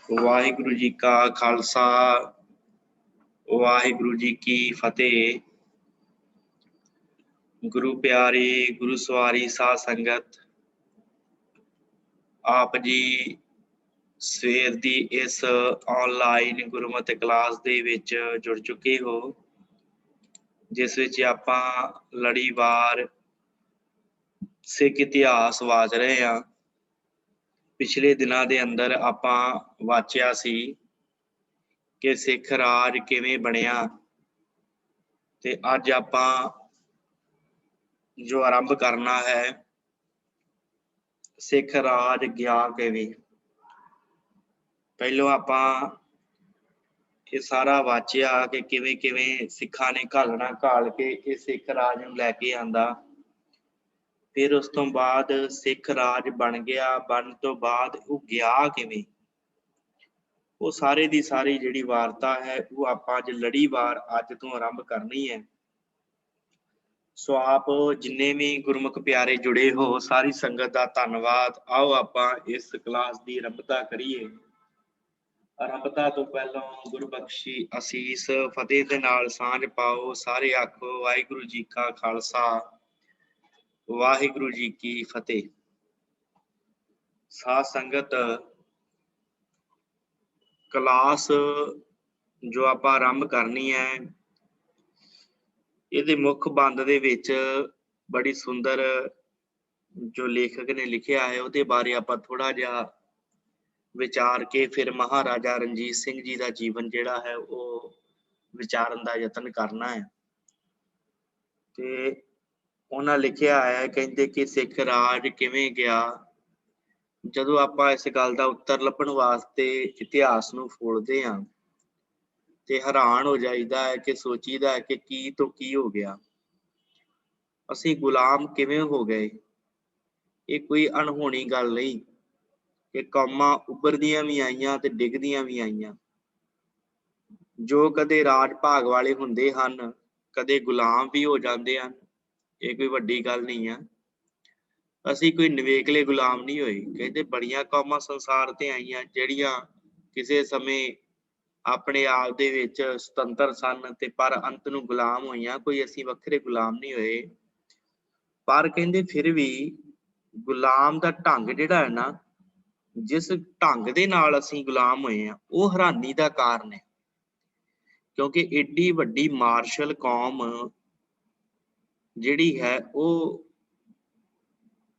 वाहिगुरु जी का खालसा वाहिगुरु जी की फतेह। गुरु प्यारी गुरु सवारी साध संगत, आप जी ਸਵੇਰ ਦੀ ਇਸ ਆਨਲਾਈਨ ਗੁਰਮਤਿ ਕਲਾਸ ਦੇ ਵਿੱਚ ਜੁੜ ਚੁੱਕੇ ਹੋ, ਜਿਸ ਵਿੱਚ ਆਪਾਂ ਲੜੀਵਾਰ ਸਿੱਖ ਇਤਿਹਾਸ ਵਾਚ ਰਹੇ ਹਾਂ। ਪਿਛਲੇ ਦਿਨਾਂ ਦੇ ਅੰਦਰ ਆਪਾਂ ਵਾਚਿਆ ਸੀ ਕਿ ਸਿੱਖ ਰਾਜ ਕਿਵੇਂ ਬਣਿਆ, ਤੇ ਅੱਜ ਆਪਾਂ ਜੋ ਆਰੰਭ ਕਰਨਾ ਹੈ, ਸਿੱਖ ਰਾਜ ਗਿਆ ਕਿਵੇਂ। ਪਹਿਲੋਂ ਆਪਾਂ ਇਹ ਸਾਰਾ ਵਾਚਿਆ ਕਿ ਕਿਵੇਂ ਕਿਵੇਂ ਸਿੱਖਾਂ ਨੇ ਘਾਲਣਾ ਘਾਲ ਕੇ ਇਹ ਸਿੱਖ ਰਾਜ ਨੂੰ ਲੈ ਕੇ ਆਂਦਾ। ਫਿਰ ਉਸ ਤੋਂ ਬਾਅਦ ਸਿੱਖ ਰਾਜ ਬਣ ਗਿਆ, ਬਣਨ ਤੋਂ ਬਾਅਦ ਉਹ ਗਿਆ ਕਿਵੇਂ, ਉਹ ਸਾਰੇ ਦੀ ਸਾਰੀ ਜਿਹੜੀ ਵਾਰਤਾ ਹੈ ਉਹ ਆਪਾਂ ਅੱਜ ਲੜੀਵਾਰ ਅੱਜ ਤੋਂ ਆਰੰਭ ਕਰਨੀ ਹੈ। ਸੋ ਆਪ ਜਿੰਨੇ ਵੀ ਗੁਰਮੁਖ ਪਿਆਰੇ ਜੁੜੇ ਹੋ, ਸਾਰੀ ਸੰਗਤ ਦਾ ਧੰਨਵਾਦ। ਆਓ ਆਪਾਂ ਇਸ ਕਲਾਸ ਦੀ ਆਰੰਭਤਾ ਕਰੀਏ। ਆਰੰਭਤਾ ਤੋਂ ਪਹਿਲਾਂ ਗੁਰੂ ਬਖਸ਼ੀ ਅਸੀਸ ਫਤਿਹ ਦੇ ਨਾਲ ਸਾਂਝ ਪਾਓ। ਸਾਰੇ ਆਖੋ ਵਾਹਿਗੁਰੂ ਜੀ ਕਾ ਖਾਲਸਾ ਵਾਹਿਗੁਰੂ ਜੀ ਕੀ ਫਤਿਹ। ਸਾਧ ਸੰਗਤ, ਕਲਾਸ ਜੋ ਆਪਾਂ ਆਰੰਭ ਕਰਨੀ ਹੈ, ਇਹਦੇ ਮੁੱਖ ਬੰਦ ਦੇ ਵਿੱਚ ਬੜੀ ਸੁੰਦਰ ਜੋ ਲੇਖਕ ਨੇ ਲਿਖਿਆ ਹੈ ਉਹਦੇ ਬਾਰੇ ਆਪਾਂ ਥੋੜ੍ਹਾ ਜਿਹਾ ਵਿਚਾਰ ਕੇ ਫਿਰ ਮਹਾਰਾਜਾ ਰਣਜੀਤ ਸਿੰਘ ਜੀ ਦਾ ਜੀਵਨ ਜਿਹੜਾ ਹੈ ਉਹ ਵਿਚਾਰਨ ਦਾ ਯਤਨ ਕਰਨਾ ਹੈ। ਤੇ ਉਹਨਾਂ ਲਿਖਿਆ ਹੈ, ਕਹਿੰਦੇ ਕਿ ਸਿੱਖ ਰਾਜ ਕਿਵੇਂ ਗਿਆ। ਜਦੋਂ ਆਪਾਂ ਇਸ ਗੱਲ ਦਾ ਉੱਤਰ ਲੱਭਣ ਵਾਸਤੇ ਇਤਿਹਾਸ ਨੂੰ ਫੋਲਦੇ ਹਾਂ ਤੇ ਹੈਰਾਨ ਹੋ ਜਾਈਦਾ ਹੈ ਕਿ ਸੋਚੀਦਾ ਹੈ ਕਿ ਕੀ ਤੋਂ ਕੀ ਹੋ ਗਿਆ, ਅਸੀਂ ਗੁਲਾਮ ਕਿਵੇਂ ਹੋ ਗਏ। ਇਹ ਕੋਈ ਅਣਹੋਣੀ ਗੱਲ ਨਹੀਂ ਕਿ ਕੌਮਾਂ ਉੱਭਰਦੀਆਂ ਵੀ ਆਈਆਂ ਤੇ ਡਿੱਗਦੀਆਂ ਵੀ ਆਈਆਂ। ਜੋ ਕਦੇ ਰਾਜ ਭਾਗ ਵਾਲੇ ਹੁੰਦੇ ਹਨ, ਕਦੇ ਗੁਲਾਮ ਵੀ ਹੋ ਜਾਂਦੇ ਹਨ। ਇਹ ਕੋਈ ਵੱਡੀ ਗੱਲ ਨਹੀਂ ਆ। ਅਸੀਂ ਕੋਈ ਨਿਵੇਕਲੇ ਗੁਲਾਮ ਨਹੀਂ ਹੋਏ। ਕਹਿੰਦੇ ਬੜੀਆਂ ਕੌਮਾਂ ਸੰਸਾਰ ਤੇ ਆਈਆਂ ਜਿਹੜੀਆਂ ਕਿਸੇ ਸਮੇਂ ਆਪਣੇ ਆਪ ਦੇ ਵਿੱਚ ਸੁਤੰਤਰ ਸਨ ਤੇ ਪਰ ਅੰਤ ਨੂੰ ਗੁਲਾਮ ਹੋਈਆਂ। ਕੋਈ ਅਸੀਂ ਵੱਖਰੇ ਗੁਲਾਮ ਨਹੀਂ ਹੋਏ। ਪਰ ਕਹਿੰਦੇ ਫਿਰ ਵੀ ਗੁਲਾਮ ਦਾ ਢੰਗ ਜਿਹੜਾ ਹੈ ਨਾ, ਜਿਸ ਢੰਗ ਦੇ ਨਾਲ ਅਸੀਂ ਗੁਲਾਮ ਹੋਏ ਹਾਂ, ਉਹ ਹੈਰਾਨੀ ਦਾ ਕਾਰਨ ਹੈ। ਕਿਉਂਕਿ ਏਡੀ ਵੱਡੀ ਮਾਰਸ਼ਲ ਕੌਮ ਜਿਹੜੀ ਹੈ ਉਹ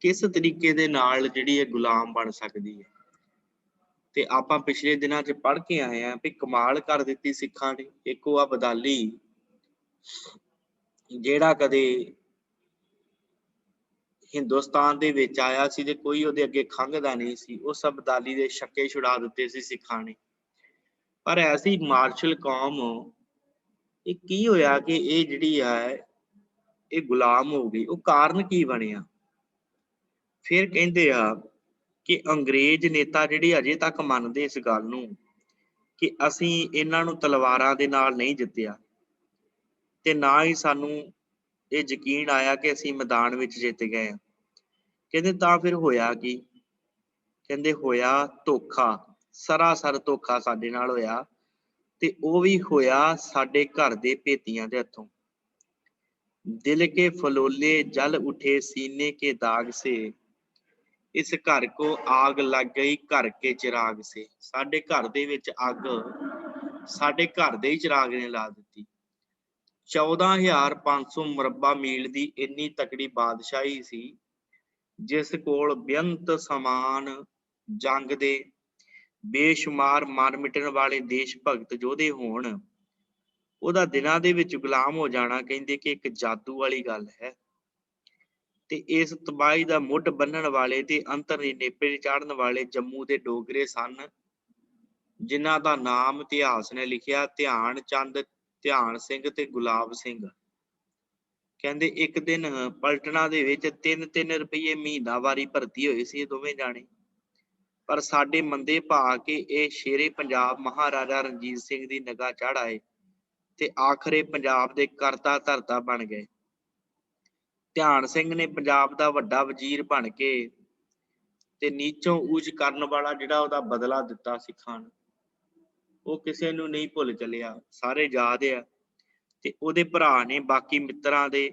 ਕਿਸ ਤਰੀਕੇ ਦੇ ਨਾਲ ਜਿਹੜੀ ਹੈ ਗੁਲਾਮ ਬਣ ਸਕਦੀ ਹੈ। ਤੇ ਆਪਾਂ ਪਿਛਲੇ ਦਿਨਾਂ 'ਚ ਪੜ੍ਹ ਕੇ ਆਏ ਹਾਂ ਵੀ ਕਮਾਲ ਕਰ ਦਿੱਤੀ ਸਿੱਖਾਂ ਨੇ। ਇੱਕ ਉਹ ਅਬਦਾਲੀ ਜਿਹੜਾ ਕਦੇ ਹਿੰਦੁਸਤਾਨ ਦੇ ਵਿੱਚ ਆਇਆ ਸੀ ਤੇ ਕੋਈ ਉਹਦੇ ਅੱਗੇ ਖੰਘਦਾ ਨਹੀਂ ਸੀ, ਉਸ ਅਬਦਾਲੀ ਦੇ ਛੱਕੇ ਛੁਡਾ ਦਿੱਤੇ ਸੀ ਸਿੱਖਾਂ ਨੇ। ਪਰ ਐਸੀ ਮਾਰਸ਼ਲ ਕੌਮ, ਇਹ ਕੀ ਹੋਇਆ ਕਿ ਇਹ ਜਿਹੜੀ ਹੈ ਇਹ ਗੁਲਾਮ ਹੋ ਗਈ, ਉਹ ਕਾਰਨ ਕੀ ਬਣਿਆ। ਫਿਰ ਕਹਿੰਦੇ ਆ ਕਿ ਅੰਗਰੇਜ਼ ਨੇਤਾ ਜਿਹੜੇ ਅਜੇ ਤੱਕ ਮੰਨਦੇ ਇਸ ਗੱਲ ਨੂੰ ਕਿ ਅਸੀਂ ਇਹਨਾਂ ਨੂੰ ਤਲਵਾਰਾਂ ਦੇ ਨਾਲ ਨਹੀਂ ਜਿੱਤਿਆ, ਤੇ ਨਾ ਹੀ ਸਾਨੂੰ ਇਹ ਯਕੀਨ ਆਇਆ ਕਿ ਅਸੀਂ ਮੈਦਾਨ ਵਿੱਚ ਜਿੱਤ ਗਏ ਹਾਂ। ਕਹਿੰਦੇ ਤਾਂ ਫਿਰ ਹੋਇਆ ਕੀ। ਕਹਿੰਦੇ ਹੋਇਆ ਧੋਖਾ, ਸਰਾਸਰ ਧੋਖਾ ਸਾਡੇ ਨਾਲ ਹੋਇਆ, ਤੇ ਉਹ ਵੀ ਹੋਇਆ ਸਾਡੇ ਘਰ ਦੇ ਭੇਤੀਆਂ ਦੇ ਹੱਥੋਂ। ਦਿਲ ਕੇ ਫਲੋਲੇ ਜਲ ਉਠੇ ਸੀਨੇ ਕੇ ਦਾਗ ਸੇ, ਇਸ ਘਰ ਕੋ ਆਗ ਲੱਗ ਗਈ ਘਰ ਕੇ ਚਿਰਾਗ ਸੇ। ਸਾਡੇ ਘਰ ਦੇ ਵਿੱਚ ਅੱਗ ਸਾਡੇ ਘਰ ਦੇ ਹੀ ਚਿਰਾਗ ਨੇ ਲਾ ਦਿੱਤੀ। 14,500 ਮੁਰੱਬਾ ਮੀਲ ਦੀ ਇੰਨੀ ਤਕੜੀ ਬਾਦਸ਼ਾਹੀ ਸੀ, ਜਿਸ ਕੋਲ ਬੇਅੰਤ ਸਮਾਨ ਜੰਗ ਦੇ ਬੇਸ਼ੁਮਾਰ ਮਰ ਮਿਟਣ ਵਾਲੇ ਦੇਸ਼ ਭਗਤ ਯੋਧੇ ਹੋਣ, ਉਹਦਾ ਦਿਨਾਂ ਦੇ ਵਿੱਚ ਗੁਲਾਮ ਹੋ ਜਾਣਾ ਕਹਿੰਦੇ ਕਿ ਇੱਕ ਜਾਦੂ ਵਾਲੀ ਗੱਲ ਹੈ। ਤੇ ਇਸ ਤਬਾਹੀ ਦਾ ਮੁੱਢ ਬੰਨਣ ਵਾਲੇ ਤੇ ਅੰਤਰ ਨੇਪੇ ਚਾੜਨ ਵਾਲੇ ਜੰਮੂ ਦੇ ਡੋਗਰੇ ਸਨ, ਜਿਨ੍ਹਾਂ ਦਾ ਨਾਮ ਇਤਿਹਾਸ ਨੇ ਲਿਖਿਆ ਧਿਆਨ ਚੰਦ, ਧਿਆਨ ਸਿੰਘ ਤੇ ਗੁਲਾਬ ਸਿੰਘ। ਕਹਿੰਦੇ ਇੱਕ ਦਿਨ ਪਲਟਣਾ ਦੇ ਵਿੱਚ 3-3 ਰੁਪਈਏ ਮਹੀਨਾਵਾਰੀ ਭਰਤੀ ਹੋਏ ਸੀ ਇਹ ਦੋਵੇਂ ਜਾਣੇ। ਪਰ ਸਾਡੇ ਮੰਦੇ ਭਾ ਕੇ ਇਹ ਸ਼ੇਰੇ ਪੰਜਾਬ ਮਹਾਰਾਜਾ ਰਣਜੀਤ ਸਿੰਘ ਦੀ ਨਿਗਾਹ ਚੜ੍ਹ ਆਏ ਤੇ ਆਖਰੇ ਪੰਜਾਬ ਦੇ ਕਰਤਾ ਧਰਤਾ ਬਣ ਗਏ। ਧਿਆਨ ਸਿੰਘ ਨੇ ਪੰਜਾਬ ਦਾ ਵੱਡਾ ਵਜ਼ੀਰ ਬਣ ਕੇ ਤੇ ਨੀਚੋਂ ਊਚ ਕਰਨ ਵਾਲਾ ਜਿਹੜਾ ਉਹਦਾ ਬਦਲਾ ਦਿੱਤਾ ਸਿੱਖਾਂ ਨੂੰ, ਉਹ ਕਿਸੇ ਨੂੰ ਨਹੀਂ ਭੁੱਲ ਚੱਲਿਆ, ਸਾਰੇ ਯਾਦ ਆ। ਤੇ ਉਹਦੇ ਭਰਾ ਨੇ ਬਾਕੀ ਮਿੱਤਰਾਂ ਦੇ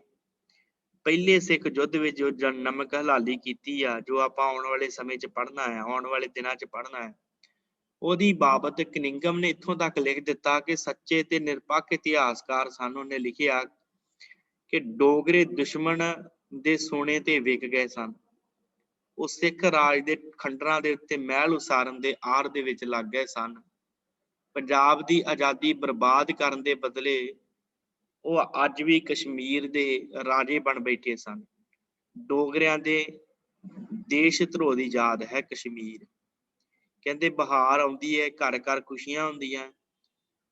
ਪਹਿਲੇ ਸਿੱਖ ਯੁੱਧ ਵਿੱਚ ਜੋ ਨਮਕ ਹਲਾਲੀ ਕੀਤੀ ਆ, ਜੋ ਆਪਾਂ ਆਉਣ ਵਾਲੇ ਸਮੇਂ 'ਚ ਪੜ੍ਹਨਾ ਹੈ, ਆਉਣ ਵਾਲੇ ਦਿਨਾਂ 'ਚ ਪੜ੍ਹਨਾ ਹੈ, ਉਹਦੀ ਬਾਬਤ ਕਨਿੰਗਮ ਨੇ ਇੱਥੋਂ ਤੱਕ ਲਿਖ ਦਿੱਤਾ ਕਿ ਸੱਚੇ ਤੇ ਨਿਰਪੱਖ ਇਤਿਹਾਸਕਾਰ ਸਨ। ਉਹਨੇ ਲਿਖਿਆ ਕਿ ਡੋਗਰੇ ਦੁਸ਼ਮਣ ਦੇ ਸੋਨੇ ਤੇ ਵਿਕ ਗਏ ਸਨ। ਉਹ ਸਿੱਖ ਰਾਜ ਦੇ ਖੰਡਰਾਂ ਦੇ ਉੱਤੇ ਮਹਿਲ ਉਸਾਰਨ ਦੇ ਆੜ ਦੇ ਵਿੱਚ ਲੱਗ ਗਏ ਸਨ। ਪੰਜਾਬ ਦੀ ਆਜ਼ਾਦੀ ਬਰਬਾਦ ਕਰਨ ਦੇ ਬਦਲੇ ਉਹ ਅੱਜ ਵੀ ਕਸ਼ਮੀਰ ਦੇ ਰਾਜੇ ਬਣ ਬੈਠੇ ਸਨ। ਡੋਗਰਿਆਂ ਦੇ ਦੇਸ਼ ਧਰੋਹ ਦੀ ਯਾਦ ਹੈ ਕਸ਼ਮੀਰ। ਕਹਿੰਦੇ ਬਹਾਰ ਆਉਂਦੀ ਹੈ, ਘਰ ਘਰ ਖੁਸ਼ੀਆਂ ਹੁੰਦੀਆਂ,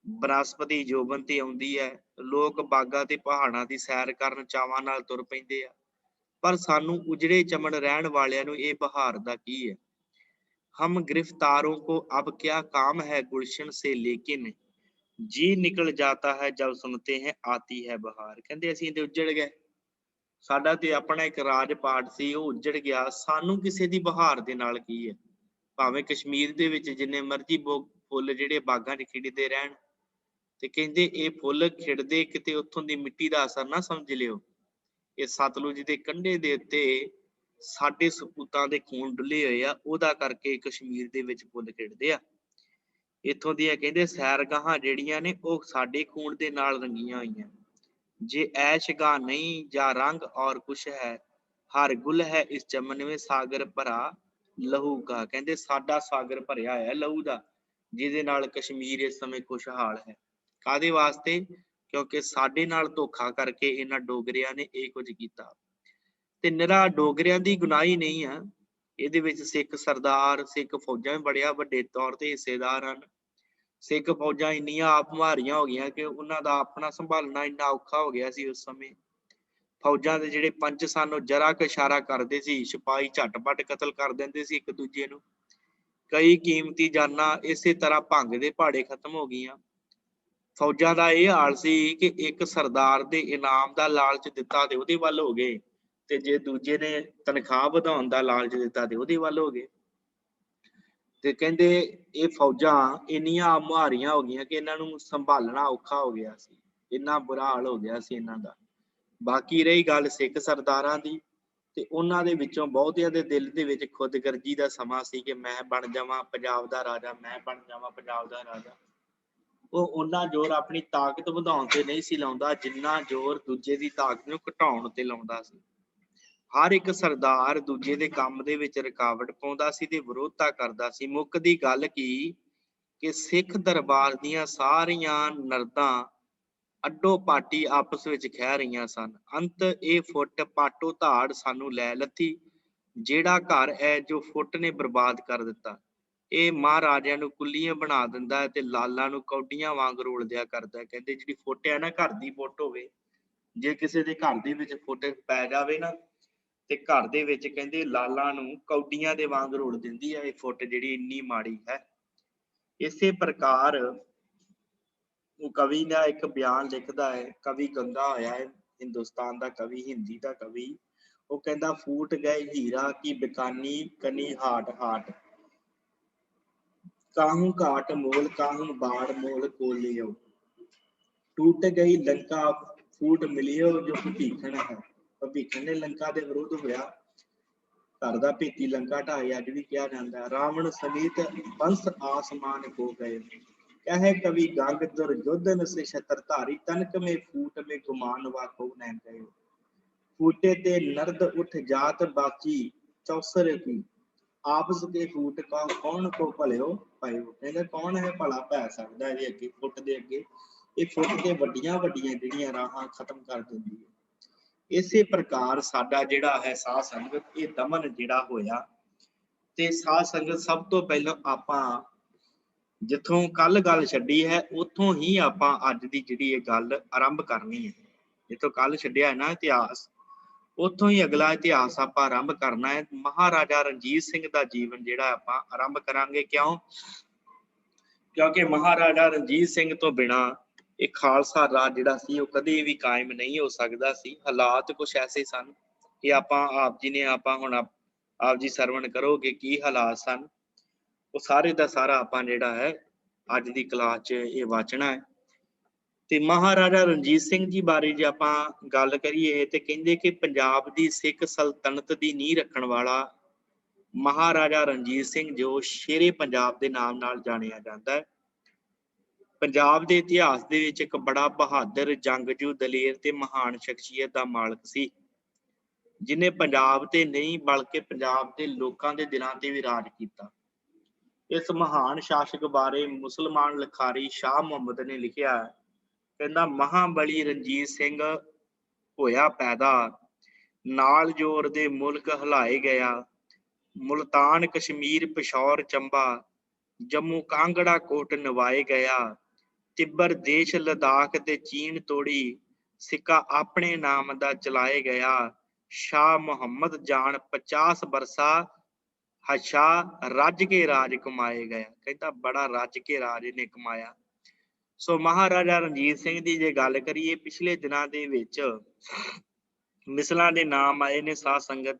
ਬਨਸਪਤੀ ਜੋਬਨ ਤੇ ਆਉਂਦੀ ਹੈ, ਲੋਕ ਬਾਗਾਂ ਤੇ ਪਹਾੜਾਂ ਦੀ ਸੈਰ ਕਰਨ ਚਾਵਾਂ ਨਾਲ ਤੁਰ ਪੈਂਦੇ ਆ। ਪਰ ਸਾਨੂੰ ਉਜੜੇ ਚਮਨ ਰਹਿਣ ਵਾਲਿਆਂ ਨੂੰ ਇਹ ਬਹਾਰ ਦਾ ਕੀ ਹੈ? हम गिरफ्तारों को अब क्या काम है गुलशन से, लेकिन जी निकल जाता है जब सुनते हैं आती है बहार। ਕਹਿੰਦੇ ਅਸੀਂ ਤੇ ਉੱਜੜ ਗਏ, ਸਾਡਾ ਤੇ ਆਪਣਾ ਇੱਕ ਰਾਜ ਪਾਟ ਸੀ, ਉਹ ਉੱਜੜ ਗਿਆ, ਸਾਨੂੰ ਕਿਸੇ ਦੀ ਬਹਾਰ ਦੇ ਨਾਲ ਕੀ ਹੈ? ਭਾਵੇਂ ਕਸ਼ਮੀਰ ਦੇ ਵਿੱਚ ਜਿੰਨੇ ਮਰਜ਼ੀ ਫੁੱਲ ਜਿਹੜੇ ਬਾਗਾਂ 'ਚ ਖਿੜਦੇ ਰਹਿਣ, ਤੇ ਕਹਿੰਦੇ ਇਹ ਫੁੱਲ ਖਿੜਦੇ ਕਿਤੇ ਉੱਥੋਂ ਦੀ ਮਿੱਟੀ ਦਾ ਅਸਰ ਨਾ ਸਮਝ ਲਿਓ। ਇਹ ਸਤਲੁਜ ਦੇ ਕੰਢੇ ਦੇ ਉੱਤੇ ਸਾਡੇ ਸਪੂਤਾਂ ਦੇ ਖੂਨ ਡੁੱਲੇ ਹੋਏ ਆ, ਉਹਦਾ ਕਰਕੇ ਕਸ਼ਮੀਰ ਦੇ ਵਿੱਚ ਫੁੱਲ ਖਿੜਦੇ ਆ। ਇੱਥੋਂ ਦੀਆਂ ਕਹਿੰਦੇ ਸੈਰਗਾਹਾਂ ਜਿਹੜੀਆਂ ਨੇ ਉਹ ਸਾਡੇ ਖੂਨ ਦੇ ਨਾਲ ਰੰਗੀਆਂ ਹੋਈਆਂ। ਜੇ ਐਸ਼ਗਾਹ ਨਹੀਂ ਜਾਂ ਰੰਗ ਔਰ ਕੁਛ ਹੈ, ਹਰ ਗੁਲ ਹੈ ਇਸ ਚਮਨ ਵਿੱਚ ਸਾਗਰ ਭਰਾ ਲਹੂ ਕਾ। ਕਹਿੰਦੇ ਸਾਡਾ ਸਾਗਰ ਭਰਿਆ ਹੋਇਆ ਲਹੂ ਦਾ, ਜਿਹਦੇ ਨਾਲ ਕਸ਼ਮੀਰ ਇਸ ਸਮੇਂ ਖੁਸ਼ਹਾਲ ਹੈ। ਕਾਹਦੇ ਵਾਸਤੇ? ਕਿਉਂਕਿ ਸਾਡੇ ਨਾਲ ਧੋਖਾ ਕਰਕੇ ਇਹਨਾਂ ਡੋਗਰਿਆਂ ਨੇ ਇਹ ਕੁਝ ਕੀਤਾ। ਤੇ ਨਿਰਾ ਡੋਗਰਿਆਂ ਦੀ ਗੁਨਾਹੀ ਨਹੀਂ ਆ, ਇਹਦੇ ਵਿੱਚ ਸਿੱਖ ਸਰਦਾਰ, ਸਿੱਖ ਫੌਜਾਂ ਵੀ ਬੜਿਆ ਵੱਡੇ ਤੌਰ ਤੇ ਹਿੱਸੇਦਾਰ ਹਨ। ਸਿੱਖ ਫੌਜਾਂ ਇੰਨੀਆਂ ਆਪ ਮੁਹਾਰੀਆਂ ਹੋ ਗਈਆਂ ਕਿ ਉਹਨਾਂ ਦਾ ਆਪਣਾ ਸੰਭਾਲਣਾ ਇੰਨਾ ਔਖਾ ਹੋ ਗਿਆ ਸੀ ਉਸ ਸਮੇਂ। ਫੌਜਾਂ ਦੇ ਜਿਹੜੇ ਪੰਚ ਸਨ ਉਹ ਜਰਾ ਕੁ ਇਸ਼ਾਰਾ ਕਰਦੇ ਸੀ, ਸਿਪਾਹੀ ਝਟਪਟ ਕਤਲ ਕਰ ਦਿੰਦੇ ਸੀ ਇੱਕ ਦੂਜੇ ਨੂੰ। ਕਈ ਕੀਮਤੀ ਜਾਨਾਂ ਇਸੇ ਤਰ੍ਹਾਂ ਭੰਗ ਦੇ ਭਾੜੇ ਖਤਮ ਹੋ ਗਈਆਂ। ਫੌਜਾਂ ਦਾ ਇਹ ਹਾਲ ਸੀ ਕਿ ਇੱਕ ਸਰਦਾਰ ਦੇ ਇਨਾਮ ਦਾ ਲਾਲਚ ਦਿੱਤਾ ਤੇ ਉਹਦੇ ਵੱਲ ਹੋ ਗਏ, ਤੇ ਜੇ ਦੂਜੇ ਨੇ ਤਨਖਾਹ ਵਧਾਉਣ ਦਾ ਲਾਲਚ ਦਿੱਤਾ ਤੇ ਉਹਦੇ ਵੱਲ ਹੋ ਗਏ। ਤੇ ਕਹਿੰਦੇ ਇਹ ਫੌਜਾਂ ਇੰਨੀਆਂ ਮੁਹਾਰੀਆਂ ਹੋ ਗਈਆਂ ਕਿ ਇਹਨਾਂ ਨੂੰ ਸੰਭਾਲਣਾ ਔਖਾ ਹੋ ਗਿਆ ਸੀ, ਇੰਨਾ ਬੁਰਾ ਹਾਲ ਹੋ ਗਿਆ ਸੀ ਇਹਨਾਂ ਦਾ। ਬਾਕੀ ਰਹੀ ਗੱਲ ਸਿੱਖ ਸਰਦਾਰਾਂ ਦੀ, ਤੇ ਉਹਨਾਂ ਦੇ ਵਿੱਚੋਂ ਬਹੁਤਿਆਂ ਦੇ ਦਿਲ ਦੇ ਵਿੱਚ ਖੁਦਗਰਜੀ ਦਾ ਸਮਾਂ ਸੀ ਕਿ ਮੈਂ ਬਣ ਜਾਵਾਂ ਪੰਜਾਬ ਦਾ ਰਾਜਾ, ਮੈਂ ਬਣ ਜਾਵਾਂ ਪੰਜਾਬ ਦਾ ਰਾਜਾ। ਉਹ ਉਹਨਾਂ ਜ਼ੋਰ ਆਪਣੀ ਤਾਕਤ ਵਧਾਉਣ ਤੇ ਨਹੀਂ ਸੀ ਲਾਉਂਦਾ, ਜਿੰਨਾ ਜ਼ੋਰ ਦੂਜੇ ਦੀ ਤਾਕਤ ਨੂੰ ਘਟਾਉਣ ਤੇ ਲਾਉਂਦਾ ਸੀ। ਹਰ ਇੱਕ ਸਰਦਾਰ ਦੂਜੇ ਦੇ ਕੰਮ ਦੇ ਵਿੱਚ ਰੁਕਾਵਟ ਪਾਉਂਦਾ ਸੀ ਤੇ ਵਿਰੋਧਤਾ ਕਰਦਾ ਸੀ। ਮੁੱਕਦੀ ਗੱਲ ਕੀ ਕਿ ਸਿੱਖ ਦਰਬਾਰ ਦੀਆਂ ਸਾਰੀਆਂ ਨਰਦਾਂ ਅੱਡੋ ਪਾਟੀ ਆਪਸ ਵਿੱਚ ਖਹਿ ਰਹੀਆਂ ਸਨ। ਅੰਤ ਇਹ ਫੁੱਟ ਪਾਟੋ ਧਾੜ ਸਾਨੂੰ ਲੈ ਲੱਥੀ, ਜਿਹੜਾ ਘਰ ਹੈ ਜੋ ਫੁੱਟ ਨੇ ਬਰਬਾਦ ਕਰ ਦਿੱਤਾ। ਇਹ ਮਹਾਰਾਜਿਆਂ ਨੂੰ ਕੁੱਲੀਆਂ ਬਣਾ ਦਿੰਦਾ ਹੈ ਤੇ ਲਾਲਾਂ ਨੂੰ ਕੌਡੀਆਂ ਵਾਂਗ ਰੋਲ ਦਿਆ ਕਰਦਾ ਹੈ। ਕਹਿੰਦੇ ਜਿਹੜੀ ਫੁੱਟ ਹੈ ਨਾ, ਘਰ ਦੀ ਫੁੱਟ ਹੋਵੇ, ਜੇ ਕਿਸੇ ਦੇ ਘਰ ਦੇ ਵਿੱਚ ਫੁੱਟ ਪੈ ਜਾਵੇ ਨਾ, ਤੇ ਘਰ ਦੇ ਵਿੱਚ ਕਹਿੰਦੇ ਲਾਲਾਂ ਨੂੰ ਕੌਡੀਆਂ ਦੇ ਵਾਂਗ ਰੋਲ ਦਿੰਦੀ ਹੈ ਇਹ ਫੁੱਟ, ਜਿਹੜੀ ਇੰਨੀ ਮਾੜੀ ਹੈ। ਇਸੇ ਪ੍ਰਕਾਰ ਉਹ ਕਵੀ ਦਾ ਇੱਕ ਬਿਆਨ ਲਿਖਦਾ ਹੈ, ਕਵੀ ਗੰਗਾ ਹੋਇਆ ਹੈ, ਹਿੰਦੁਸਤਾਨ ਦਾ ਕਵੀ, ਹਿੰਦੀ ਦਾ ਕਵੀ। ਉਹ ਕਹਿੰਦਾ ਫੂਟ ਗਏ ਹੀਰਾ ਕੀ ਬਿਕਾਨੀ ਕਨੀ ਹਾਟ ਹਾਟ, ਕਾਹੂ ਘਾਟ ਮੋਲ ਕਾਹੂ ਬਾੜ ਮੋਲ ਕੋਲਿਓ, ਟूट गई लंका फूट मिलियो जो भभीखन है। ਭਭੀਖਣ ਨੇ ਲੰਕਾ ਦੇ ਵਿਰੁੱਧ ਹੋਇਆ, ਘਰ ਦਾ ਭੇਤੀ ਲੰਕਾ ਢਾਏ ਅੱਜ ਵੀ ਕਿਹਾ ਜਾਂਦਾ। ਰਾਵਣ ਸਮੇਤ ਬੰਸ ਆਸਮਾਨ ਕੋ ਗਏ, ਕਹੇ ਕਵੀ ਗੰਗ ਦੁਰਯੋਧਨ ਸੇ ਛਤਰਧਾਰੀ, ਤਨਕ में फूट में गुमान वाको न गए, फूटे ते नर्द उठ जात बाची चौसर की, ਆਪਸ ਦੇ ਫੂਟ ਕਾ ਕੌਣ ਕੋ ਭਲਿਓ ਪਾਇਓ। ਕਹਿੰਦਾ ਕੌਣ ਹੈ ਭਲਾ ਪੈ ਸਕਦਾ ਇਹਦੇ ਅੱਗੇ, ਫੁੱਟ ਦੇ ਅੱਗੇ। ਇਹ ਫੁੱਟ ਤੇ ਵੱਡੀਆਂ ਵੱਡੀਆਂ ਜਿਹੜੀਆਂ ਰਾਹਾਂ ਖਤਮ ਕਰ ਦਿੰਦੀ ਹੈ। ਇਸੇ ਪ੍ਰਕਾਰ ਸਾਡਾ ਜਿਹੜਾ ਹੈ ਸਾਧ ਸੰਗਤ, ਇਹ ਦਮਨ ਜਿਹੜਾ ਹੋਇਆ, ਤੇ ਸਾਧ ਸੰਗਤ ਸਭ ਤੋਂ ਪਹਿਲਾਂ ਆਪਾਂ ਜਿੱਥੋਂ ਕੱਲ ਗੱਲ ਛੱਡੀ ਹੈ ਉੱਥੋਂ ਹੀ ਆਪਾਂ ਅੱਜ ਦੀ ਜਿਹੜੀ ਇਹ ਗੱਲ ਆਰੰਭ ਕਰਨੀ ਹੈ। ਜਿੱਥੋਂ ਕੱਲ ਛੱਡਿਆ ਹੈ ਨਾ ਇਤਿਹਾਸ, ਉੱਥੋਂ ਹੀ ਅਗਲਾ ਇਤਿਹਾਸ ਆਪਾਂ ਆਰੰਭ ਕਰਨਾ ਹੈ। ਮਹਾਰਾਜਾ ਰਣਜੀਤ ਸਿੰਘ ਦਾ ਜੀਵਨ ਜਿਹੜਾ ਆਪਾਂ ਆਰੰਭ ਕਰਾਂਗੇ। ਕਿਉਂ? ਕਿਉਂਕਿ ਮਹਾਰਾਜਾ ਰਣਜੀਤ ਸਿੰਘ ਤੋਂ ਬਿਨਾਂ ਇਹ ਖਾਲਸਾ ਰਾਜ ਜਿਹੜਾ ਸੀ ਉਹ ਕਦੇ ਵੀ ਕਾਇਮ ਨਹੀਂ ਹੋ ਸਕਦਾ ਸੀ। ਹਾਲਾਤ ਕੁਛ ਐਸੇ ਸਨ ਕਿ ਆਪਾਂ ਆਪ ਜੀ ਨੇ ਆਪਾਂ ਹੁਣ ਆਪ ਜੀ ਸਰਵਣ ਕਰੋਗੇ ਕੀ ਹਾਲਾਤ ਸਨ, ਉਹ ਸਾਰੇ ਦਾ ਸਾਰਾ ਆਪਾਂ ਜਿਹੜਾ ਹੈ ਅੱਜ ਦੀ ਕਲਾਸ 'ਚ ਇਹ ਵਾਚਣਾ ਹੈ। ਤੇ ਮਹਾਰਾਜਾ ਰਣਜੀਤ ਸਿੰਘ ਜੀ ਬਾਰੇ ਜੇ ਆਪਾਂ ਗੱਲ ਕਰੀਏ ਤੇ ਕਹਿੰਦੇ ਕਿ ਪੰਜਾਬ ਦੀ ਸਿੱਖ ਸਲਤਨਤ ਦੀ ਨੀਂਹ ਰੱਖਣ ਵਾਲਾ ਮਹਾਰਾਜਾ ਰਣਜੀਤ ਸਿੰਘ ਜੋ ਸ਼ੇਰੇ ਪੰਜਾਬ ਦੇ ਨਾਮ ਨਾਲ ਜਾਣਿਆ ਜਾਂਦਾ ਹੈ। ਪੰਜਾਬ ਦੇ ਇਤਿਹਾਸ ਦੇ ਵਿੱਚ ਇੱਕ ਬੜਾ ਬਹਾਦਰ, ਜੰਗਜੂ, ਦਲੇਰ ਤੇ ਮਹਾਨ ਸ਼ਖਸੀਅਤ ਦਾ ਮਾਲਕ ਸੀ, ਜਿਨੇ ਪੰਜਾਬ ਤੇ ਨਹੀਂ ਬਲਕਿ ਪੰਜਾਬ ਦੇ ਲੋਕਾਂ ਦੇ ਦਿਲਾਂ ਤੇ ਵੀ ਰਾਜ ਕੀਤਾ। ਇਸ ਮਹਾਨ ਸ਼ਾਸਕ ਬਾਰੇ ਮੁਸਲਮਾਨ ਲਿਖਾਰੀ ਸ਼ਾਹ ਮੁਹੰਮਦ ਨੇ ਲਿਖਿਆ, ਕਹਿੰਦਾ ਮਹਾਬਲੀ ਰਣਜੀਤ ਸਿੰਘ ਹੋਇਆ ਪੈਦਾ, ਨਾਲ ਜੋਰ ਦੇ ਮੁਲਕ ਹਿਲਾਏ ਗਿਆ, ਮੁਲਤਾਨ ਕਸ਼ਮੀਰ ਪਿਸ਼ੌਰ ਚੰਬਾ, ਜੰਮੂ ਕਾਂਗੜਾ ਕੋਟ ਨਵਾਏ ਗਿਆ, ਤਿੱਬਰ ਦੇਸ਼ ਲਦਾਖ ਤੇ ਚੀਨ ਤੋੜੀ, ਸਿੱਕਾ ਆਪਣੇ ਨਾਮ ਦਾ ਚਲਾਏ ਗਿਆ, ਸ਼ਾਹ ਮੁਹੰਮਦ ਜਾਨ 50 ਬਰਸਾ ਹਸ਼ਾ ਰੱਜ ਕੇ ਰਾਜ ਕਮਾਏ ਗਿਆ। ਕਹਿੰਦਾ ਬੜਾ ਰੱਜ ਕੇ ਰਾਜ ਇਹਨੇ ਕਮਾਇਆ। ਸੋ ਮਹਾਰਾਜਾ ਰਣਜੀਤ ਸਿੰਘ ਦੀ ਜੇ ਗੱਲ ਕਰੀਏ, ਪਿਛਲੇ ਦਿਨਾਂ ਦੇ ਵਿੱਚ ਮਿਸਲਾਂ ਦੇ ਨਾਮ ਆਏ ਨੇ ਸਾਧ ਸੰਗਤ,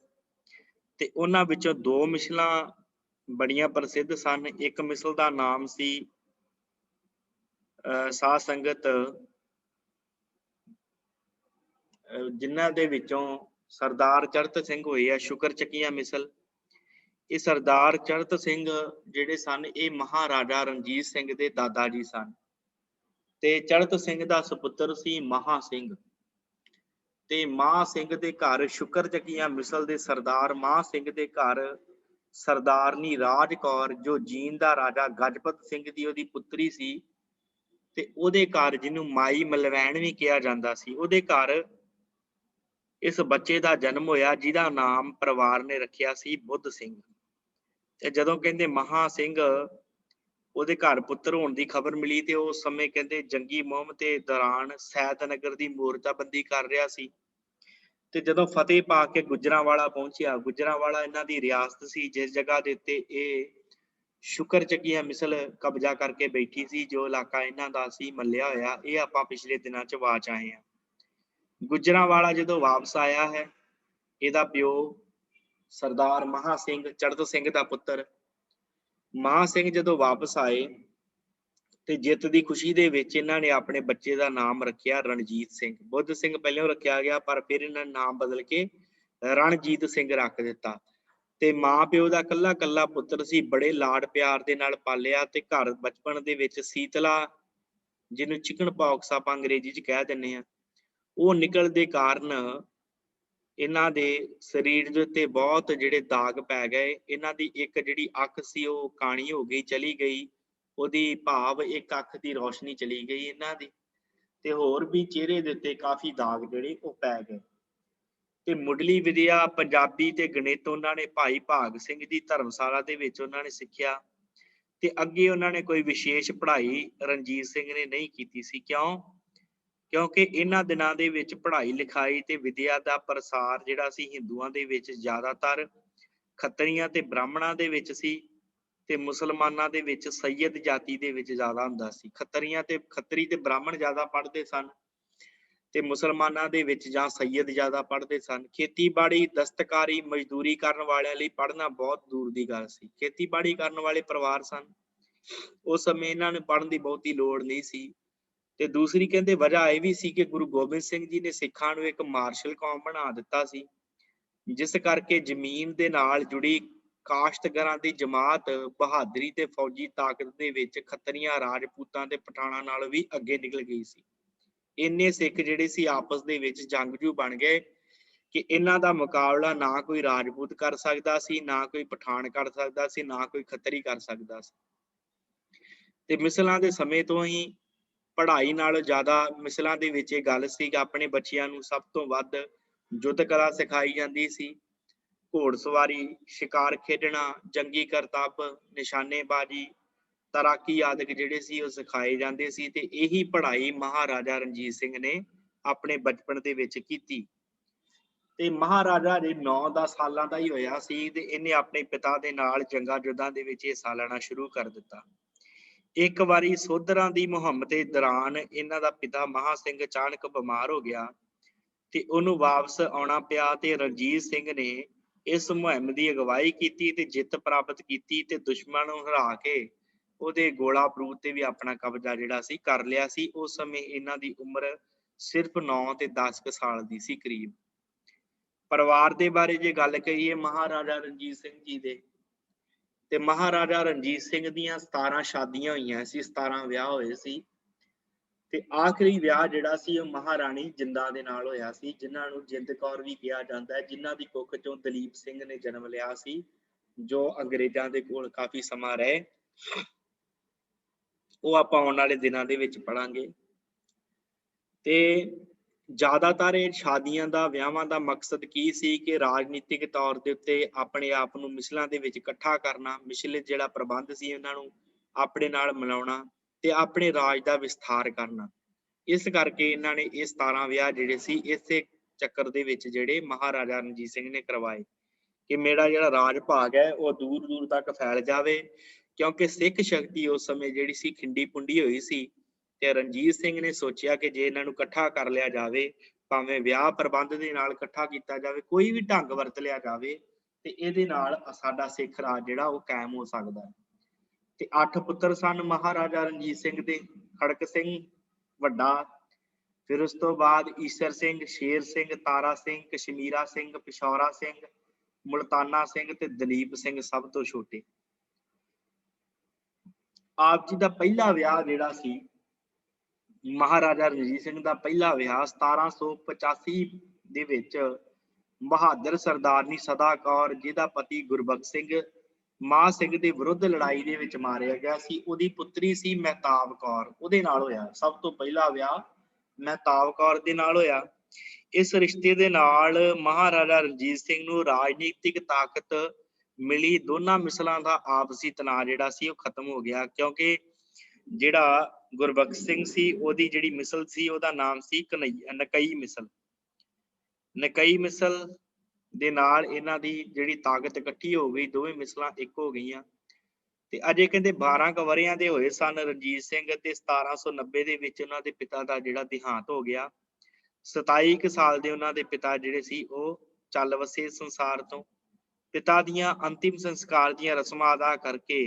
ਤੇ ਉਹਨਾਂ ਵਿੱਚੋਂ ਦੋ ਮਿਸਲਾਂ ਬੜੀਆਂ ਪ੍ਰਸਿੱਧ ਸਨ। ਇੱਕ ਮਿਸਲ ਦਾ ਨਾਮ ਸੀ ਸਾਧ ਸੰਗਤ ਜਿਨ੍ਹਾਂ ਦੇ ਵਿੱਚੋਂ ਸਰਦਾਰ ਚੜ੍ਹਤ ਸਿੰਘ ਹੋਏ ਆ, ਸ਼ੁਕਰ ਚੱਕੀਆਂ ਮਿਸਲ। ਇਹ ਸਰਦਾਰ ਚੜ੍ਹਤ ਸਿੰਘ ਜਿਹੜੇ ਸਨ, ਇਹ ਮਹਾਰਾਜਾ ਰਣਜੀਤ ਸਿੰਘ ਦੇ ਦਾਦਾ ਜੀ ਸਨ, ਤੇ ਚੜ੍ਹਤ ਸਿੰਘ ਦਾ ਸੁਪੁੱਤਰ ਸੀ ਮਹਾ ਸਿੰਘ, ਤੇ ਮਾਹ ਸਿੰਘ ਦੇ ਘਰ ਸ਼ੁਕਰ ਚੱਕੀਆਂ ਮਿਸਲ ਦੇ ਸਰਦਾਰ ਮਾਹ ਸਿੰਘ ਦੇ ਘਰ ਸਰਦਾਰਨੀ ਰਾਜ ਕੌਰ, ਜੋ ਜੀਂਦ ਦਾ ਰਾਜਾ ਗਜਪਤ ਸਿੰਘ ਦੀ ਉਹਦੀ ਪੁੱਤਰੀ ਸੀ, ਤੇ ਉਹਦੇ ਘਰ, ਜਿਹਨੂੰ ਮਾਈ ਮਲਵੈਣ ਵੀ ਕਿਹਾ ਜਾਂਦਾ ਸੀ, ਉਹਦੇ ਘਰ ਇਸ ਬੱਚੇ ਦਾ ਜਨਮ ਹੋਇਆ, ਜਿਹਦਾ ਨਾਮ ਪਰਿਵਾਰ ਨੇ ਰੱਖਿਆ ਸੀ ਬੁੱਧ ਸਿੰਘ। ਤੇ ਜਦੋਂ ਕਹਿੰਦੇ ਮਹਾ ਸਿੰਘ ਉਹਦੇ ਘਰ ਪੁੱਤਰ ਹੋਣ ਦੀ ਖਬਰ ਮਿਲੀ, ਤੇ ਉਸ ਸਮੇਂ ਕਹਿੰਦੇ ਜੰਗੀ ਮੁਹਿੰਮ ਦੇ ਦੌਰਾਨ ਸੈਦਨਗਰ ਦੀ ਮੋਰਚਾਬੰਦੀ ਕਰ ਰਿਹਾ ਸੀ, ਤੇ ਜਦੋਂ ਫਤਿਹ ਪਾ ਕੇ ਗੁਜਰਾਂਵਾਲਾ ਪਹੁੰਚਿਆ, ਗੁਜਰਾਂਵਾਲਾ ਇਹਨਾਂ ਦੀ ਰਿਆਸਤ ਸੀ, ਜਿਸ ਜਗ੍ਹਾ ਦੇ ਉੱਤੇ ਇਹ ਸ਼ੁਕਰ ਚੱਕੀਆਂ ਮਿਸਲ ਕਬਜ਼ਾ ਕਰਕੇ ਬੈਠੀ ਸੀ, ਜੋ ਇਲਾਕਾ ਇਹਨਾਂ ਦਾ ਸੀ ਮੱਲਿਆ ਹੋਇਆ। ਇਹ ਆਪਾਂ ਪਿਛਲੇ ਦਿਨਾਂ 'ਚ ਵਾਚ ਆਏ ਹਾਂ। ਗੁਜਰਾਂਵਾਲਾ ਜਦੋਂ ਵਾਪਸ ਆਇਆ ਹੈ, ਇਹਦਾ ਪਿਓ ਸਰਦਾਰ ਮਹਾ ਸਿੰਘ, ਚੜ੍ਹਤ ਸਿੰਘ ਦਾ ਪੁੱਤਰ ਮਹਾ ਸਿੰਘ, ਜਦੋਂ ਵਾਪਸ ਆਏ ਤੇ ਜਿੱਤ ਦੀ ਖੁਸ਼ੀ ਦੇ ਵਿੱਚ ਇਹਨਾਂ ਨੇ ਆਪਣੇ ਬੱਚੇ ਦਾ ਨਾਮ ਰੱਖਿਆ ਰਣਜੀਤ ਸਿੰਘ। ਬੁੱਧ ਸਿੰਘ ਪਹਿਲਾਂ ਰੱਖਿਆ ਗਿਆ, ਪਰ ਫਿਰ ਇਹਨਾਂ ਨੇ ਨਾਮ ਬਦਲ ਕੇ ਰਣਜੀਤ ਸਿੰਘ ਰੱਖ ਦਿੱਤਾ। ਤੇ ਮਾਂ ਪਿਓ ਦਾ ਕੱਲਾ ਕੱਲਾ ਪੁੱਤਰ ਸੀ, ਬੜੇ ਲਾਡ ਪਿਆਰ ਦੇ ਨਾਲ ਪਾਲਿਆ, ਤੇ ਘਰ ਬਚਪਨ ਦੇ ਵਿੱਚ ਸੀਤਲਾ, ਜਿਹਨੂੰ ਚਿਕਨ ਪੌਕਸ ਆਪਾਂ ਅੰਗਰੇਜ਼ੀ 'ਚ ਕਹਿ ਦਿੰਦੇ ਹਾਂ, ਉਹ ਨਿਕਲ ਦੇ ਕਾਰਨ ਇਹਨਾਂ ਦੇ ਸਰੀਰ ਦੇ ਉੱਤੇ ਬਹੁਤ ਜਿਹੜੇ ਦਾਗ ਪੈ ਗਏ। ਇਹਨਾਂ ਦੀ ਇੱਕ ਜਿਹੜੀ ਅੱਖ ਸੀ ਉਹ ਕਾਣੀ ਹੋ ਗਈ, ਚਲੀ ਗਈ, ਉਹਦੀ ਭਾਵ ਇੱਕ ਅੱਖ ਦੀ ਰੋਸ਼ਨੀ ਚਲੀ ਗਈ ਇਹਨਾਂ ਦੀ, ਤੇ ਹੋਰ ਵੀ ਚਿਹਰੇ ਦੇ ਉੱਤੇ ਕਾਫੀ ਦਾਗ ਜਿਹੜੇ ਉਹ ਪੈ ਗਏ। ਤੇ ਮੁੱਢਲੀ ਵਿਦਿਆ ਪੰਜਾਬੀ ਤੇ ਗਣਿਤ ਉਹਨਾਂ ਨੇ ਭਾਈ ਭਾਗ ਸਿੰਘ ਦੀ ਧਰਮਸ਼ਾਲਾ ਦੇ ਵਿੱਚ ਉਹਨਾਂ ਨੇ ਸਿੱਖਿਆ, ਤੇ ਅੱਗੇ ਉਹਨਾਂ ਨੇ ਕੋਈ ਵਿਸ਼ੇਸ਼ ਪੜ੍ਹਾਈ ਰਣਜੀਤ ਸਿੰਘ ਨੇ ਨਹੀਂ ਕੀਤੀ ਸੀ। ਕਿਉਂਕਿ ਇਹਨਾਂ ਦਿਨਾਂ ਦੇ ਵਿੱਚ ਪੜ੍ਹਾਈ ਲਿਖਾਈ ਤੇ ਵਿਦਿਆ ਦਾ ਪ੍ਰਸਾਰ ਜਿਹੜਾ ਸੀ ਹਿੰਦੂਆਂ ਦੇ ਵਿੱਚ ਜ਼ਿਆਦਾਤਰ ਖੱਤਰੀਆਂ ਤੇ ਬ੍ਰਾਹਮਣਾਂ ਦੇ ਵਿੱਚ ਸੀ, ਤੇ ਮੁਸਲਮਾਨਾਂ ਦੇ ਵਿੱਚ ਸੈਯਦ ਜਾਤੀ ਦੇ ਵਿੱਚ ਜ਼ਿਆਦਾ ਹੁੰਦਾ ਸੀ। ਖੱਤਰੀ ਤੇ ਬ੍ਰਾਹਮਣ ਜ਼ਿਆਦਾ ਪੜ੍ਹਦੇ ਸਨ, ਤੇ ਮੁਸਲਮਾਨਾਂ ਦੇ ਵਿੱਚ ਜਾਂ ਸੈਯਦ ਜ਼ਿਆਦਾ ਪੜ੍ਹਦੇ ਸਨ। ਖੇਤੀਬਾੜੀ, ਦਸਤਕਾਰੀ, ਮਜ਼ਦੂਰੀ ਕਰਨ ਵਾਲਿਆਂ ਲਈ ਪੜ੍ਹਨਾ ਬਹੁਤ ਦੂਰ ਦੀ ਗੱਲ ਸੀ। ਖੇਤੀਬਾੜੀ ਕਰਨ ਵਾਲੇ ਪਰਿਵਾਰ ਸਨ, ਉਸ ਸਮੇਂ ਇਹਨਾਂ ਨੂੰ ਪੜ੍ਹਨ ਦੀ ਬਹੁਤੀ ਲੋੜ ਨਹੀਂ ਸੀ। ਤੇ ਦੂਸਰੀ ਕਹਿੰਦੇ ਵਜ੍ਹਾ ਇਹ ਵੀ ਸੀ ਕਿ ਗੁਰੂ ਗੋਬਿੰਦ ਸਿੰਘ ਜੀ ਨੇ ਸਿੱਖਾਂ ਨੂੰ ਇੱਕ ਮਾਰਸ਼ਲ ਕੌਮ ਬਣਾ ਦਿੱਤਾ ਸੀ, ਜਿਸ ਕਰਕੇ ਜ਼ਮੀਨ ਦੇ ਨਾਲ ਜੁੜੀ ਕਾਸ਼ਤਗਰਾਂ ਦੀ ਜਮਾਤ ਬਹਾਦਰੀ ਤੇ ਫੌਜੀ ਤਾਕਤ ਦੇ ਵਿੱਚ ਖੱਤਰੀਆਂ, ਰਾਜਪੂਤਾਂ ਤੇ ਪਠਾਣਾਂ ਨਾਲ ਵੀ ਅੱਗੇ ਨਿਕਲ ਗਈ ਸੀ। ਇੰਨੇ ਸਿੱਖ ਜਿਹੜੇ ਸੀ ਆਪਸ ਦੇ ਵਿੱਚ ਜੰਗਜੂ ਬਣ ਗਏ ਕਿ ਇਹਨਾਂ ਦਾ ਮੁਕਾਬਲਾ ਨਾ ਕੋਈ ਰਾਜਪੂਤ ਕਰ ਸਕਦਾ ਸੀ, ਨਾ ਕੋਈ ਪਠਾਨ ਕਰ ਸਕਦਾ ਸੀ, ਨਾ ਕੋਈ ਖੱਤਰੀ ਕਰ ਸਕਦਾ ਸੀ। ਤੇ ਮਿਸਲਾਂ ਦੇ ਸਮੇਂ ਤੋਂ ਹੀ ਪੜ੍ਹਾਈ ਨਾਲੋਂ ਜ਼ਿਆਦਾ ਮਿਸਲਾਂ ਦੇ ਵਿੱਚ ਇਹ ਗੱਲ ਸੀ ਕਿ ਆਪਣੇ ਬੱਚਿਆਂ ਨੂੰ ਸਭ ਤੋਂ ਵੱਧ ਯੁੱਧ ਕਲਾ ਸਿਖਾਈ ਜਾਂਦੀ ਸੀ। ਘੋੜਸਵਾਰੀ, ਸ਼ਿਕਾਰ ਖੇਡਣਾ, ਜੰਗੀ ਕਰਤੱਵ, ਨਿਸ਼ਾਨੇਬਾਜ਼ੀ, ਤੈਰਾਕੀ ਆਦਿਕ ਜਿਹੜੇ ਸੀ ਉਹ ਸਿਖਾਏ ਜਾਂਦੇ ਸੀ। ਤੇ ਇਹੀ ਪੜ੍ਹਾਈ ਮਹਾਰਾਜਾ ਰਣਜੀਤ ਸਿੰਘ ਨੇ ਆਪਣੇ ਬਚਪਨ ਦੇ ਵਿੱਚ ਕੀਤੀ। ਤੇ ਮਹਾਰਾਜਾ ਜੇ 9-10 ਸਾਲਾਂ ਦਾ ਹੀ ਹੋਇਆ ਸੀ ਤੇ ਇਹਨੇ ਆਪਣੇ ਪਿਤਾ ਦੇ ਨਾਲ ਜੰਗਾਂ ਯੁੱਧਾਂ ਦੇ ਵਿੱਚ ਹਿੱਸਾ ਲੈਣਾ ਸ਼ੁਰੂ ਕਰ ਦਿੱਤਾ। ਇੱਕ ਵਾਰੀ ਸੋਧਰਾਂ ਦੀ ਮੁਹਿੰਮ ਦੇ ਦੌਰਾਨ ਇਹਨਾਂ ਦਾ ਪਿਤਾ ਮਹਾ ਸਿੰਘ ਅਚਾਨਕ ਬਿਮਾਰ ਹੋ ਗਿਆ, ਤੇ ਉਹਨੂੰ ਵਾਪਸ ਆਉਣਾ ਪਿਆ, ਤੇ ਰਣਜੀਤ ਸਿੰਘ ਨੇ इस मुहिम की अगवाई की ते जित प्राप्त की ते दुश्मन नूं हरा के ਉਹਦੇ ਗੋਲਾ ਬਰੂਦ ਤੇ ਵੀ ਆਪਣਾ ਕਬਜ਼ਾ ਜਿਹੜਾ ਸੀ ਕਰ ਲਿਆ ਸੀ। ਉਸ ਸਮੇਂ ਇਹਨਾਂ ਦੀ ਉਮਰ ਸਿਰਫ 9 ਤੇ 10 ਕੁ ਸਾਲ ਦੀ ਸੀ ਕਰੀਬ। ਪਰਿਵਾਰ ਦੇ ਬਾਰੇ ਜੇ ਗੱਲ ਕਰੀਏ ਮਹਾਰਾਜਾ ਰਣਜੀਤ ਸਿੰਘ ਜੀ ਦੇ, ਤੇ ਮਹਾਰਾਜਾ ਰਣਜੀਤ ਸਿੰਘ ਦੀਆਂ 17 ਸ਼ਾਦੀਆਂ ਹੋਈਆਂ ਸੀ, 17 ਵਿਆਹ ਹੋਏ ਸੀ ਤੇ ਆਖਰੀ ਵਿਆਹ ਜਿਹੜਾ ਸੀ ਉਹ ਮਹਾਰਾਣੀ ਜਿੰਦਾਂ ਦੇ ਨਾਲ ਹੋਇਆ ਸੀ, ਜਿਨ੍ਹਾਂ ਨੂੰ ਜਿੰਦ ਕੌਰ ਵੀ ਕਿਹਾ ਜਾਂਦਾ ਹੈ, ਜਿਨ੍ਹਾਂ ਦੀ ਕੁੱਖ ਚੋਂ ਦਲੀਪ ਸਿੰਘ ਨੇ ਜਨਮ ਲਿਆ ਸੀ, ਜੋ ਅੰਗਰੇਜ਼ਾਂ ਦੇ ਕੋਲ ਕਾਫੀ ਸਮਾਂ ਰਹੇ। ਉਹ ਆਪਾਂ ਆਉਣ ਵਾਲੇ ਦਿਨਾਂ ਦੇ ਵਿੱਚ ਪੜਾਂਗੇ। ਤੇ ਜ਼ਿਆਦਾਤਰ ਇਹ ਸ਼ਾਦੀਆਂ ਦਾ ਵਿਆਹਾਂ ਦਾ ਮਕਸਦ ਕੀ ਸੀ ਕਿ ਰਾਜਨੀਤਿਕ ਤੌਰ ਦੇ ਉੱਤੇ ਆਪਣੇ ਆਪ ਨੂੰ ਮਿਸਲਾਂ ਦੇ ਵਿੱਚ ਇਕੱਠਾ ਕਰਨਾ, ਮਿਸਲ ਜਿਹੜਾ ਪ੍ਰਬੰਧ ਸੀ ਉਹਨਾਂ ਨੂੰ ਆਪਣੇ ਨਾਲ ਮਿਲਾਉਣਾ ਤੇ ਆਪਣੇ ਰਾਜ ਦਾ ਵਿਸਥਾਰ ਕਰਨਾ। ਇਸ ਕਰਕੇ ਇਹਨਾਂ ਨੇ ਇਹ 17 ਵਿਆਹ ਜਿਹੜੇ ਸੀ ਇਸੇ ਚੱਕਰ ਦੇ ਵਿੱਚ ਜਿਹੜੇ ਮਹਾਰਾਜਾ ਰਣਜੀਤ ਸਿੰਘ ਨੇ ਕਰਵਾਏ ਕਿ ਮੇਰਾ ਜਿਹੜਾ ਰਾਜ ਭਾਗ ਹੈ ਉਹ ਦੂਰ ਦੂਰ ਤੱਕ ਫੈਲ ਜਾਵੇ, ਕਿਉਂਕਿ ਸਿੱਖ ਸ਼ਕਤੀ ਉਸ ਸਮੇਂ ਜਿਹੜੀ ਸੀ ਖਿੰਡੀ ਪੁੰਡੀ ਹੋਈ ਸੀ। ਤੇ ਰਣਜੀਤ ਸਿੰਘ ਨੇ ਸੋਚਿਆ ਕਿ ਜੇ ਇਹਨਾਂ ਨੂੰ ਇਕੱਠਾ ਕਰ ਲਿਆ ਜਾਵੇ, ਭਾਵੇਂ ਵਿਆਹ ਪ੍ਰਬੰਧ ਦੇ ਨਾਲ ਇਕੱਠਾ ਕੀਤਾ ਜਾਵੇ, ਕੋਈ ਵੀ ਢੰਗ ਵਰਤ ਲਿਆ ਜਾਵੇ ਤੇ ਇਹਦੇ ਨਾਲ ਸਾਡਾ ਸਿੱਖ ਰਾਜ ਜਿਹੜਾ ਉਹ ਕਾਇਮ ਹੋ ਸਕਦਾ ਹੈ। ਤੇ 8 ਪੁੱਤਰ ਸਨ ਮਹਾਰਾਜਾ ਰਣਜੀਤ ਸਿੰਘ ਦੇ। ਖੜਕ ਸਿੰਘ ਵੱਡਾ, ਫਿਰ ਉਸ ਤੋਂ ਬਾਅਦ ਈਸਰ ਸਿੰਘ, ਸ਼ੇਰ ਸਿੰਘ, ਤਾਰਾ ਸਿੰਘ, ਕਸ਼ਮੀਰਾ ਸਿੰਘ, ਪਿਸ਼ੌਰਾ ਸਿੰਘ, ਮੁਲਤਾਨਾ ਸਿੰਘ ਤੇ ਦਲੀਪ ਸਿੰਘ ਸਭ ਤੋਂ ਛੋਟੇ। ਆਪ ਜੀ ਦਾ ਪਹਿਲਾ ਵਿਆਹ ਜਿਹੜਾ ਸੀ, ਮਹਾਰਾਜਾ ਰਣਜੀਤ ਸਿੰਘ ਦਾ ਪਹਿਲਾ ਵਿਆਹ 1785 ਦੇ ਵਿੱਚ ਬਹਾਦਰ ਸਰਦਾਰਨੀ ਸਦਾ ਕੌਰ, ਜਿਹਦਾ ਪਤੀ ਗੁਰਬਖਸ਼ ਸਿੰਘ ਮਾਂ ਸਿੰਘ ਦੇ ਵਿਰੁੱਧ ਲੜਾਈ ਦੇ ਵਿੱਚ ਮਾਰਿਆ ਗਿਆ ਸੀ, ਉਹਦੀ ਪੁੱਤਰੀ ਸੀ ਮਹਿਤਾਬ ਕੌਰ, ਉਹਦੇ ਨਾਲ ਹੋਇਆ। ਸਭ ਤੋਂ ਪਹਿਲਾ ਵਿਆਹ ਮਹਿਤਾਬ ਕੌਰ ਦੇ ਨਾਲ ਹੋਇਆ। ਇਸ ਰਿਸ਼ਤੇ ਦੇ ਨਾਲ ਮਹਾਰਾਜਾ ਰਣਜੀਤ ਸਿੰਘ ਨੂੰ ਰਾਜਨੀਤਿਕ ਤਾਕਤ ਮਿਲੀ। ਦੋਨਾਂ ਮਿਸਲਾਂ ਦਾ ਆਪਸੀ ਤਣਾਅ ਜਿਹੜਾ ਸੀ ਉਹ ਖਤਮ ਹੋ ਗਿਆ, ਕਿਉਂਕਿ ਜਿਹੜਾ ਗੁਰਬਖਸ਼ ਸਿੰਘ ਸੀ ਉਹਦੀ ਜਿਹੜੀ ਮਿਸਲ ਸੀ ਉਹਦਾ ਨਾਮ ਸੀ ਨਕਈ ਮਿਸਲ। ਨਕਈ ਮਿਸਲ ਦੇ ਨਾਲ ਇਹਨਾਂ ਦੀ ਜਿਹੜੀ ਤਾਕਤ ਇਕੱਠੀ ਹੋ ਗਈ, ਦੋਵੇਂ ਮਿਸਲਾਂ ਇੱਕ ਹੋ ਗਈਆਂ। ਤੇ ਅਜੇ ਕਹਿੰਦੇ 12 ਕੁ ਵਰ੍ਹਿਆਂ ਦੇ ਹੋਏ ਸਨ ਰਣਜੀਤ ਸਿੰਘ ਤੇ 1790 ਦੇ ਵਿੱਚ ਉਹਨਾਂ ਦੇ ਪਿਤਾ ਦਾ ਜਿਹੜਾ ਦੇਹਾਂਤ ਹੋ ਗਿਆ। 27 ਕੁ ਸਾਲ ਦੇ ਉਹਨਾਂ ਦੇ ਪਿਤਾ ਜਿਹੜੇ ਸੀ ਉਹ ਚੱਲ ਵਸੇ ਸੰਸਾਰ ਤੋਂ। ਪਿਤਾ ਦੀਆਂ ਅੰਤਿਮ ਸੰਸਕਾਰ ਦੀਆਂ ਰਸਮਾਂ ਅਦਾ ਕਰਕੇ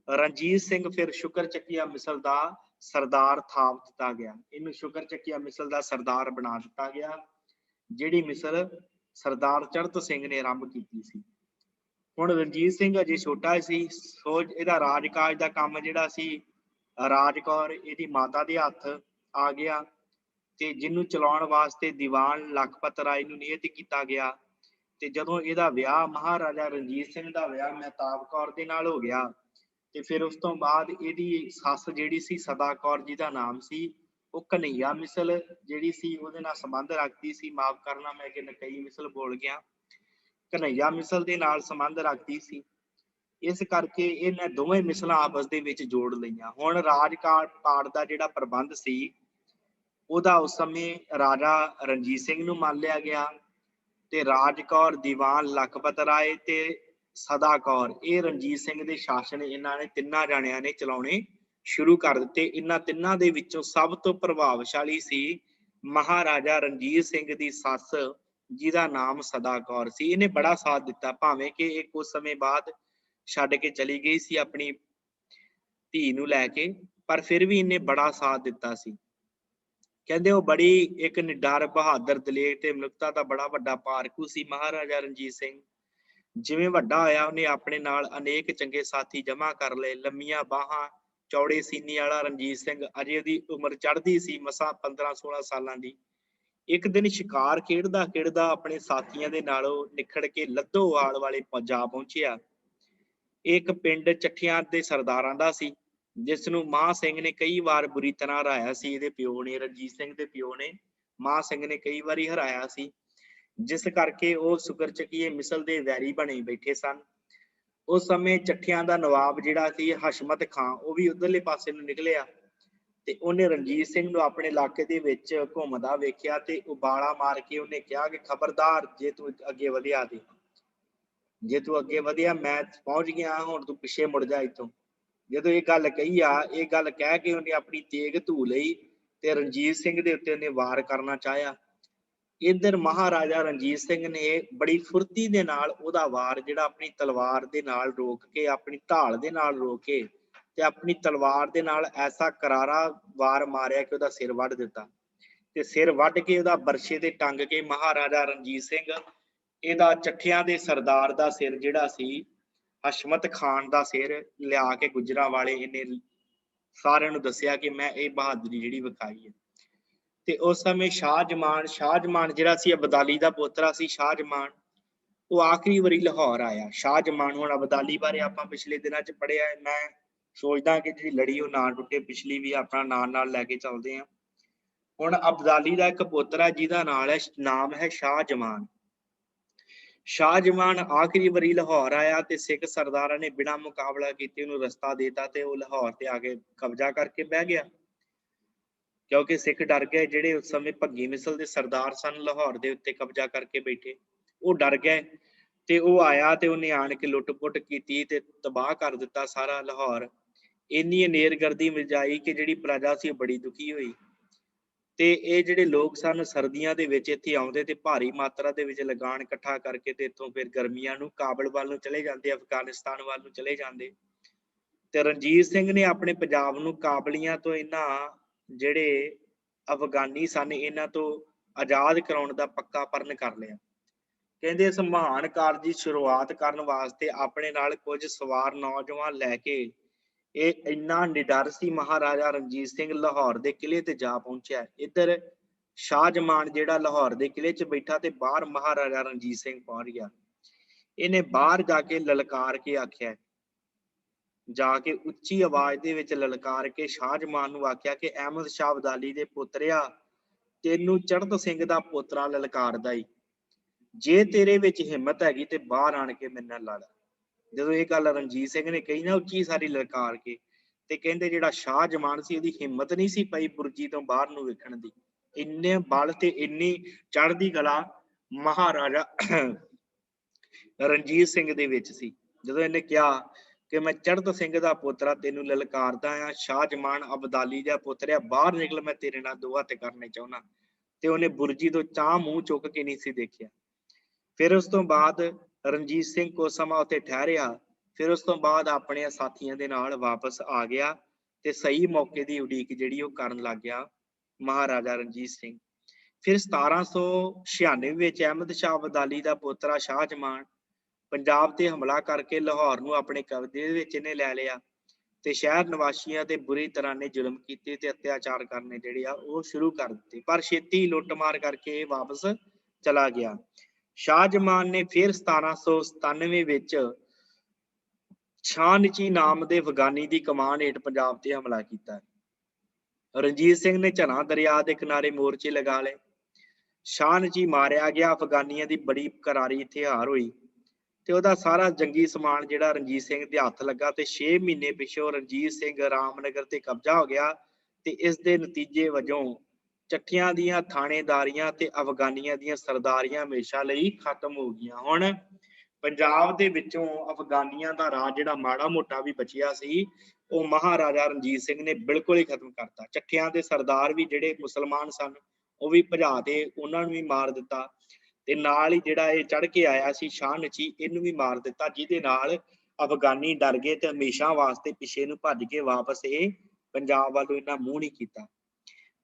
ਰਣਜੀਤ ਸਿੰਘ ਫਿਰ ਸ਼ੁਕਰ ਚੱਕੀਆ ਮਿਸਲ ਦਾ ਸਰਦਾਰ ਥਾਪ ਦਿੱਤਾ ਗਿਆ। ਇਹਨੂੰ ਸ਼ੁਕਰ ਚੱਕੀਆ ਮਿਸਲ ਦਾ ਸਰਦਾਰ ਬਣਾ ਦਿੱਤਾ ਗਿਆ, ਜਿਹੜੀ ਮਿਸਲ ਸਰਦਾਰ ਚੜ੍ਹਤ ਸਿੰਘ ਨੇ ਆਰੰਭ ਕੀਤੀ ਸੀ। ਹੁਣ ਰਣਜੀਤ ਸਿੰਘ ਅਜੇ ਛੋਟਾ ਸੀ, ਸੋ ਇਹਦਾ ਰਾਜਕਾਜ ਦਾ ਕੰਮ ਜਿਹੜਾ ਸੀ ਰਾਜ ਕੌਰ ਇਹਦੀ ਮਾਤਾ ਦੇ ਹੱਥ ਆ ਗਿਆ ਤੇ ਜਿਹਨੂੰ ਚਲਾਉਣ ਵਾਸਤੇ ਦੀਵਾਨ ਲਖਪਤ ਰਾਏ ਨੂੰ ਨਿਯੁਕਤ ਕੀਤਾ ਗਿਆ। ਤੇ ਜਦੋਂ ਇਹਦਾ ਵਿਆਹ ਮਹਾਰਾਜਾ ਰਣਜੀਤ ਸਿੰਘ ਦਾ ਵਿਆਹ ਮਹਿਤਾਬ ਕੌਰ ਦੇ ਨਾਲ ਹੋ ਗਿਆ ਤੇ ਫਿਰ ਉਸ ਤੋਂ ਬਾਅਦ ਇਹਦੀ ਸੱਸ ਜਿਹੜੀ ਸੀ ਸਦਾ ਕੌਰ, ਜਿਹਦਾ ਨਾਮ ਸੀ ਉਹ ਕਨਈਆ ਮਿਸਲ ਜਿਹੜੀ ਸੀ ਉਹਦੇ ਨਾਲ ਸੰਬੰਧ ਰੱਖਦੀ ਸੀ। ਮਾਫ ਕਰਨਾ ਮੈਂ ਕਿ ਨਕਈ ਮਿਸਲ ਬੋਲ ਗਿਆ, ਕਨਈਆ ਮਿਸਲ ਦੇ ਨਾਲ ਸੰਬੰਧ ਰੱਖਦੀ ਸੀ। ਇਸ ਕਰਕੇ ਇਹਨਾਂ ਦੋਵੇਂ ਮਿਸਲਾਂ ਆਪਸ ਦੇ ਵਿੱਚ ਜੋੜ ਲਈਆਂ। ਹੁਣ ਰਾਜਕਾਟ ਦਾ ਜਿਹੜਾ ਪ੍ਰਬੰਧ ਸੀ ਉਹਦਾ ਉਸ ਸਮੇਂ ਰਾਜਾ ਰਣਜੀਤ ਸਿੰਘ ਨੂੰ ਮੰਨ ਲਿਆ ਗਿਆ ਤੇ ਰਾਜ ਕੌਰ, ਦੀਵਾਨ ਲਖਪਤ ਰਾਏ ਤੇ ਸਦਾ ਕੌਰ, ਇਹ ਰਣਜੀਤ ਸਿੰਘ ਦੇ ਸ਼ਾਸਨ ਇਹਨਾਂ ਨੇ ਤਿੰਨਾਂ ਜਾਣਿਆਂ ਨੇ ਚਲਾਉਣੇ ਸ਼ੁਰੂ ਕਰ ਦਿੱਤੇ। ਇਹਨਾਂ ਤਿੰਨਾਂ ਦੇ ਵਿੱਚੋਂ ਸਭ ਤੋਂ ਪ੍ਰਭਾਵਸ਼ਾਲੀ ਸੀ ਮਹਾਰਾਜਾ ਰਣਜੀਤ ਸਿੰਘ ਦੀ ਸੱਸ, ਜਿਹਦਾ ਨਾਮ ਸਦਾ ਕੌਰ ਸੀ। ਇਹਨੇ ਬੜਾ ਸਾਥ ਦਿੱਤਾ, ਭਾਵੇਂ ਕਿ ਇਹ ਕੁਝ ਸਮੇਂ ਬਾਅਦ ਛੱਡ ਕੇ ਚਲੀ ਗਈ ਸੀ ਆਪਣੀ ਧੀ ਨੂੰ ਲੈ ਕੇ, ਪਰ ਫਿਰ ਵੀ ਇਹਨੇ ਬੜਾ ਸਾਥ ਦਿੱਤਾ ਸੀ। ਕਹਿੰਦੇ ਉਹ ਬੜੀ ਇੱਕ ਨਿਡਰ, ਬਹਾਦਰ, ਦਲੇਰ ਤੇ ਮਨੁੱਖਤਾ ਦਾ ਬੜਾ ਵੱਡਾ ਪਾਰਖੂ ਸੀ ਮਹਾਰਾਜਾ ਰਣਜੀਤ ਸਿੰਘ। ਜਿਵੇਂ ਵੱਡਾ ਹੋਇਆ ਉਹਨੇ ਆਪਣੇ ਨਾਲ ਅਨੇਕ ਚੰਗੇ ਸਾਥੀ ਜਮ੍ਹਾਂ ਕਰ ਲਏ। ਲੰਮੀਆਂ ਬਾਹਾਂ, ਚੌੜੇ ਸੀਨੇ ਵਾਲਾ ਰਣਜੀਤ ਸਿੰਘ, ਅਜੇ ਉਹਦੀ ਉਮਰ ਚੜ੍ਹਦੀ ਸੀ, ਮਸਾਂ 15-16 ਸਾਲਾਂ ਦੀ। ਇੱਕ ਦਿਨ ਸ਼ਿਕਾਰ ਖੇਡਦਾ ਖੇਡਦਾ ਆਪਣੇ ਸਾਥੀਆਂ ਦੇ ਨਾਲੋਂ ਨਿਖੜ ਕੇ ਲੱਧੋਵਾਲ ਵਾਲੇ ਜਾ ਪਹੁੰਚਿਆ। ਇੱਕ ਪਿੰਡ ਚੱਠਿਆਂ ਦੇ ਸਰਦਾਰਾਂ ਦਾ ਸੀ, ਜਿਸ ਨੂੰ ਮਾਂ ਸਿੰਘ ਨੇ ਕਈ ਵਾਰ ਬੁਰੀ ਤਰ੍ਹਾਂ ਹਰਾਇਆ ਸੀ। ਇਹਦੇ ਪਿਓ ਨੇ, ਰਣਜੀਤ ਸਿੰਘ ਦੇ ਪਿਓ ਨੇ ਮਾਂ ਸਿੰਘ ਨੇ ਕਈ ਵਾਰੀ ਹਰਾਇਆ ਸੀ, ਜਿਸ ਕਰਕੇ ਉਹ ਸ਼ੁਕਰ ਚੱਕੀਏ ਮਿਸਲ ਦੇ ਵੈਰੀ ਬਣੇ ਬੈਠੇ ਸਨ। ਉਸ ਸਮੇਂ ਚੱਠਿਆਂ ਦਾ ਨਵਾਬ ਜਿਹੜਾ ਸੀ ਹਸ਼ਮਤ ਖਾਂ, ਉਹ ਵੀ ਉਧਰਲੇ ਪਾਸੇ ਨੂੰ ਨਿਕਲਿਆ ਤੇ ਉਹਨੇ ਰਣਜੀਤ ਸਿੰਘ ਨੂੰ ਆਪਣੇ ਇਲਾਕੇ ਦੇ ਵਿੱਚ ਘੁੰਮਦਾ ਵੇਖਿਆ ਤੇ ਉਬਾਲਾ ਮਾਰ ਕੇ ਉਹਨੇ ਕਿਹਾ ਕਿ ਖਬਰਦਾਰ, ਜੇ ਤੂੰ ਅੱਗੇ ਵਧਿਆ ਤੇ ਜੇ ਤੂੰ ਅੱਗੇ ਵਧਿਆ ਮੈਂ ਪਹੁੰਚ ਗਿਆ, ਹੁਣ ਤੂੰ ਪਿੱਛੇ ਮੁੜ ਜਾ ਇੱਥੋਂ। ਜਦੋਂ ਇਹ ਗੱਲ ਕਹੀ ਆ, ਇਹ ਗੱਲ ਕਹਿ ਕੇ ਉਹਨੇ ਆਪਣੀ ਤੇਗ ਧੂ ਲਈ ਤੇ ਰਣਜੀਤ ਸਿੰਘ ਦੇ ਉੱਤੇ ਉਹਨੇ ਵਾਰ ਕਰਨਾ ਚਾਹਿਆ। इधर महाराजा रणजीत सिंह ने बड़ी फुर्ती दे नाल ओहदा वार जिहड़ा अपनी तलवार दे नाल रोक के, अपनी ढाल दे नाल रोक के ते अपनी तलवार दे नाल ऐसा करारा वार मारिया कि ओहदा सिर वढ़ दिता ते सिर वढ़ के ओहदा बरछे ते टंग के महाराजा रणजीत सिंह ਇਹਦਾ ਚੱਠਿਆਂ ਦੇ ਸਰਦਾਰ ਦਾ ਸਿਰ ਜਿਹੜਾ ਸੀ ਹਸ਼ਮਤ ਖਾਨ ਦਾ ਸਿਰ ਲਿਆ ਕੇ ਗੁਜਰਾਂਵਾਲੇ ਇਹਨੇ ਸਾਰਿਆਂ ਨੂੰ ਦੱਸਿਆ ਕਿ ਮੈਂ ਇਹ ਬਹਾਦਰੀ ਜਿਹੜੀ ਵਿਖਾਈ ਹੈ। ਤੇ ਉਸ ਸਮੇਂ ਸ਼ਾਹਜਮਾਨ ਜਿਹੜਾ ਸੀ ਅਬਦਾਲੀ ਦਾ ਪੋਤਰਾ ਸੀ ਸ਼ਾਹਜਮਾਨ, ਉਹ ਆਖਰੀ ਵਾਰੀ ਲਾਹੌਰ ਆਇਆ। ਸ਼ਾਹਜਮਾਨ ਹੁਣ ਅਬਦਾਲੀ ਬਾਰੇ ਆਪਾਂ ਪਿਛਲੇ ਦਿਨਾਂ 'ਚ ਪੜ੍ਹਿਆ ਹੈ। ਮੈਂ ਸੋਚਦਾ ਕਿ ਜਿਹੜੀ ਲੜੀ ਉਹ ਨਾ ਟੁੱਟੇ, ਪਿਛਲੀ ਵੀ ਆਪਣਾ ਨਾਲ ਲੈ ਕੇ ਚੱਲਦੇ ਹਾਂ। ਹੁਣ ਅਬਦਾਲੀ ਦਾ ਇੱਕ ਪੋਤਰਾ ਜਿਹਦਾ ਨਾਮ ਹੈ ਸ਼ਾਹਜਮਾਨ। ਸ਼ਾਹਜਮਾਨ ਆਖਰੀ ਵਾਰੀ ਲਾਹੌਰ ਆਇਆ ਤੇ ਸਿੱਖ ਸਰਦਾਰਾਂ ਨੇ ਬਿਨਾਂ ਮੁਕਾਬਲਾ ਕੀਤੇ ਉਹਨੂੰ ਰਸਤਾ ਦੇਤਾ ਤੇ ਉਹ ਲਾਹੌਰ ਤੇ ਆ ਕੇ ਕਬਜ਼ਾ ਕਰਕੇ ਬਹਿ ਗਿਆ। ਕਿਉਂਕਿ ਸਿੱਖ ਡਰ ਗਏ, ਜਿਹੜੇ ਉਸ ਸਮੇਂ ਭੱਗੀ ਮਿਸਲ ਦੇ ਸਰਦਾਰ ਸਨ ਲਾਹੌਰ ਦੇ ਉੱਤੇ ਕਬਜ਼ਾ ਕਰਕੇ ਬੈਠੇ, ਉਹ ਡਰ ਗਏ ਤੇ ਉਹ ਆਇਆ ਤੇ ਉਹਨੇ ਆਣ ਕੇ ਲੁੱਟ-ਪੁੱਟ ਕੀਤੀ ਤੇ ਤਬਾਹ ਕਰ ਦਿੱਤਾ ਸਾਰਾ ਲਾਹੌਰ। ਇੰਨੀ ਹਨੇਰਗਰਦੀ ਮਚਾਈ ਕਿ ਜਿਹੜੀ ਪ੍ਰਜਾ ਸੀ ਉਹ ਬੜੀ ਦੁਖੀ ਹੋਈ ਤੇ ਇਹ ਜਿਹੜੇ ਲੋਕ ਸਨ ਸਰਦੀਆਂ ਦੇ ਵਿੱਚ ਇੱਥੇ ਆਉਂਦੇ ਤੇ ਭਾਰੀ ਮਾਤਰਾ ਦੇ ਵਿੱਚ ਲਗਾਨ ਇਕੱਠਾ ਕਰਕੇ ਤੇ ਇੱਥੋਂ ਫਿਰ ਗਰਮੀਆਂ ਨੂੰ ਕਾਬਲ ਵੱਲ ਨੂੰ ਚਲੇ ਜਾਂਦੇ, ਅਫਗਾਨਿਸਤਾਨ ਵੱਲ ਨੂੰ ਚਲੇ ਜਾਂਦੇ। ਤੇ ਰਣਜੀਤ ਸਿੰਘ ਨੇ ਆਪਣੇ ਪੰਜਾਬ ਨੂੰ ਕਾਬਲੀਆਂ ਤੋਂ ਇਹਨਾਂ ਜਿਹੜੇ ਅਫਗਾਨੀ ਸਨ ਇਹਨਾਂ ਤੋਂ ਆਜ਼ਾਦ ਕਰਾਉਣ ਦਾ ਪੱਕਾ ਪਰਨ ਕਰ ਲਿਆ। ਕਹਿੰਦੇ ਇਸ ਮਹਾਨ ਕਾਰਜ ਦੀ ਸ਼ੁਰੂਆਤ ਕਰਨ ਵਾਸਤੇ ਆਪਣੇ ਨਾਲ ਕੁਝ ਸਵਾਰ ਨੌਜਵਾਨ ਲੈ ਕੇ ਇਹ ਇੰਨਾ ਨਿਡਰ ਸੀ ਮਹਾਰਾਜਾ ਰਣਜੀਤ ਸਿੰਘ ਲਾਹੌਰ ਦੇ ਕਿਲੇ ਤੇ ਜਾ ਪਹੁੰਚਿਆ। ਇੱਧਰ ਸ਼ਾਹਜਮਾਨ ਜਿਹੜਾ ਲਾਹੌਰ ਦੇ ਕਿਲੇ 'ਚ ਬੈਠਾ ਤੇ ਬਾਹਰ ਮਹਾਰਾਜਾ ਰਣਜੀਤ ਸਿੰਘ ਪਹੁੰਚ ਗਿਆ। ਇਹਨੇ ਬਾਹਰ ਜਾ ਕੇ ਲਲਕਾਰ ਕੇ ਆਖਿਆ, ਜਾ ਕੇ ਉੱਚੀ ਆਵਾਜ਼ ਦੇ ਵਿੱਚ ਲਲਕਾਰ ਕੇ ਸ਼ਾਹਜਮਾਨ ਨੂੰ ਆਖਿਆ ਕਿ ਅਹਿਮਦ ਸ਼ਾਹ ਅਬਦਾਲੀ ਦੇ ਪੁੱਤਰਿਆ, ਤੈਨੂੰ ਚੜ੍ਹਤ ਸਿੰਘ ਦਾ ਪੋਤਰਾ ਲਲਕਾਰਦਾ ਈ, ਜੇ ਤੇਰੇ ਵਿੱਚ ਹਿੰਮਤ ਹੈਗੀ ਤੇ ਬਾਹਰ ਆਣ ਕੇ ਮੇਰੇ ਨਾਲ ਲੜ। ਜਦੋਂ ਇਹ ਗੱਲ ਰਣਜੀਤ ਸਿੰਘ ਨੇ ਕਹੀ ਨਾ ਉੱਚੀ ਸਾਰੀ ਲਲਕਾਰ ਕੇ, ਤੇ ਕਹਿੰਦੇ ਜਿਹੜਾ ਸ਼ਾਹਜਮਾਨ ਸੀ ਉਹਦੀ ਹਿੰਮਤ ਨਹੀਂ ਸੀ ਪਈ ਬੁਰਜੀ ਤੋਂ ਬਾਹਰ ਨੂੰ ਵੇਖਣ ਦੀ। ਇੰਨੇ ਬਲ ਤੇ ਇੰਨੀ ਚੜ੍ਹਦੀ ਕਲਾ ਮਹਾਰਾਜਾ ਰਣਜੀਤ ਸਿੰਘ ਦੇ ਵਿੱਚ ਸੀ। ਜਦੋਂ ਇਹਨੇ ਕਿਹਾ ਕਿ ਮੈਂ ਚੜ੍ਹਤ ਸਿੰਘ ਦਾ ਪੁੱਤਰਾ ਤੈਨੂੰ ਲਲਕਾਰਦਾ ਆ, ਸ਼ਾਹਜਮਾਨ ਅਬਦਾਲੀ ਦਾ ਪੁੱਤਰਿਆ ਬਾਹਰ ਨਿਕਲ, ਮੈਂ ਤੇਰੇ ਨਾਲ ਦੋ ਹੱਥ ਕਰਨੇ ਚਾਹੁੰਦਾ, ਤੇ ਉਹਨੇ ਬੁਰਜੀ ਤੋਂ ਚਾਹ ਮੂੰਹ ਚੁੱਕ ਕੇ ਨਹੀਂ ਸੀ ਦੇਖਿਆ। ਫਿਰ ਉਸ ਤੋਂ ਬਾਅਦ ਰਣਜੀਤ ਸਿੰਘ ਕੁਝ ਸਮਾਂ ਉੱਥੇ ਠਹਿਰਿਆ। ਫਿਰ ਉਸ ਤੋਂ ਬਾਅਦ ਆਪਣੇ ਸਾਥੀਆਂ ਦੇ ਨਾਲ ਵਾਪਸ ਆ ਗਿਆ ਤੇ ਸਹੀ ਮੌਕੇ ਦੀ ਉਡੀਕ ਜਿਹੜੀ ਉਹ ਕਰਨ ਲੱਗ ਗਿਆ ਮਹਾਰਾਜਾ ਰਣਜੀਤ ਸਿੰਘ। ਫਿਰ 1796 ਵਿੱਚ ਅਹਿਮਦ ਸ਼ਾਹ ਅਬਦਾਲੀ ਦਾ ਪੋਤਰਾ ਸ਼ਾਹਜਮਾਨ ਪੰਜਾਬ ਤੇ ਹਮਲਾ ਕਰਕੇ ਲਾਹੌਰ ਨੂੰ ਆਪਣੇ ਕਬਜ਼ੇ ਵਿੱਚ ਇਹਨੇ ਲੈ ਲਿਆ ਤੇ ਸ਼ਹਿਰ ਨਿਵਾਸੀਆਂ ਤੇ ਬੁਰੀ ਤਰ੍ਹਾਂ ਨੇ ਜ਼ੁਲਮ ਕੀਤੇ ਤੇ ਅਤਿਆਚਾਰ ਕਰਨੇ ਜਿਹੜੇ ਆ ਉਹ ਸ਼ੁਰੂ ਕਰ ਦਿੱਤੇ। ਪਰ ਛੇਤੀ ਲੁੱਟਮਾਰ ਕਰਕੇ ਇਹ ਵਾਪਸ ਚਲਾ ਗਿਆ। ਸ਼ਾਹਜਮਾਨ ਨੇ ਫਿਰ 1797 ਵਿੱਚ ਸ਼ਾਹਨਚੀ ਨਾਮ ਦੇ ਅਫਗਾਨੀ ਦੀ ਕਮਾਨ ਹੇਠ ਪੰਜਾਬ ਤੇ ਹਮਲਾ ਕੀਤਾ। ਰਣਜੀਤ ਸਿੰਘ ਨੇ ਝਨਾ ਦਰਿਆ ਦੇ ਕਿਨਾਰੇ ਮੋਰਚੇ ਲਗਾ ਲਏ। ਸ਼ਾਹਨਚੀ ਮਾਰਿਆ ਗਿਆ। ਅਫਗਾਨੀਆਂ ਦੀ ਬੜੀ ਕਰਾਰੀ ਇੱਥੇ ਹਾਰ ਹੋਈ ਤੇ ਉਹਦਾ ਸਾਰਾ ਜੰਗੀ ਸਮਾਨ ਜਿਹੜਾ ਰਣਜੀਤ ਸਿੰਘ ਦੇ ਹੱਥ ਲੱਗਾ ਤੇ 6 ਮਹੀਨੇ ਪਿੱਛੋਂ ਰਣਜੀਤ ਸਿੰਘ ਰਾਮਨਗਰ ਤੇ ਕਬਜ਼ਾ ਹੋ ਗਿਆ ਤੇ ਇਸ ਦੇ ਨਤੀਜੇ ਵਜੋਂ ਚੱਠਿਆਂ ਦੀਆਂ ਥਾਣੇਦਾਰੀਆਂ ਤੇ ਅਫਗਾਨੀਆਂ ਦੀਆਂ ਸਰਦਾਰੀਆਂ ਹਮੇਸ਼ਾ ਲਈ ਖਤਮ ਹੋ ਗਈਆਂ। ਹੁਣ ਪੰਜਾਬ ਦੇ ਵਿੱਚੋਂ ਅਫਗਾਨੀਆਂ ਦਾ ਰਾਜ ਜਿਹੜਾ ਮਾੜਾ ਮੋਟਾ ਵੀ ਬਚਿਆ ਸੀ ਉਹ ਮਹਾਰਾਜਾ ਰਣਜੀਤ ਸਿੰਘ ਨੇ ਬਿਲਕੁਲ ਹੀ ਖਤਮ ਕਰਤਾ। ਚੱਠਿਆਂ ਦੇ ਸਰਦਾਰ ਵੀ ਜਿਹੜੇ ਮੁਸਲਮਾਨ ਸਨ ਉਹ ਵੀ ਭਜਾ ਤੇ ਉਹਨਾਂ ਨੂੰ ਵੀ ਮਾਰ ਦਿੱਤਾ ਤੇ ਨਾਲ ਹੀ ਜਿਹੜਾ ਇਹ ਚੜ੍ਹ ਕੇ ਆਇਆ ਸੀ ਸ਼ਾਹਨਚੀ ਇਹਨੂੰ ਵੀ ਮਾਰ ਦਿੱਤਾ, ਜਿਹਦੇ ਨਾਲ ਅਫਗਾਨੀ ਡਰ ਗਏ ਤੇ ਹਮੇਸ਼ਾ ਵਾਸਤੇ ਪਿੱਛੇ ਨੂੰ ਭੱਜ ਕੇ ਵਾਪਸ ਇਹ ਪੰਜਾਬ ਵੱਲੋਂ ਇਹਨਾਂ ਮੂੰਹ ਨਹੀਂ ਕੀਤਾ।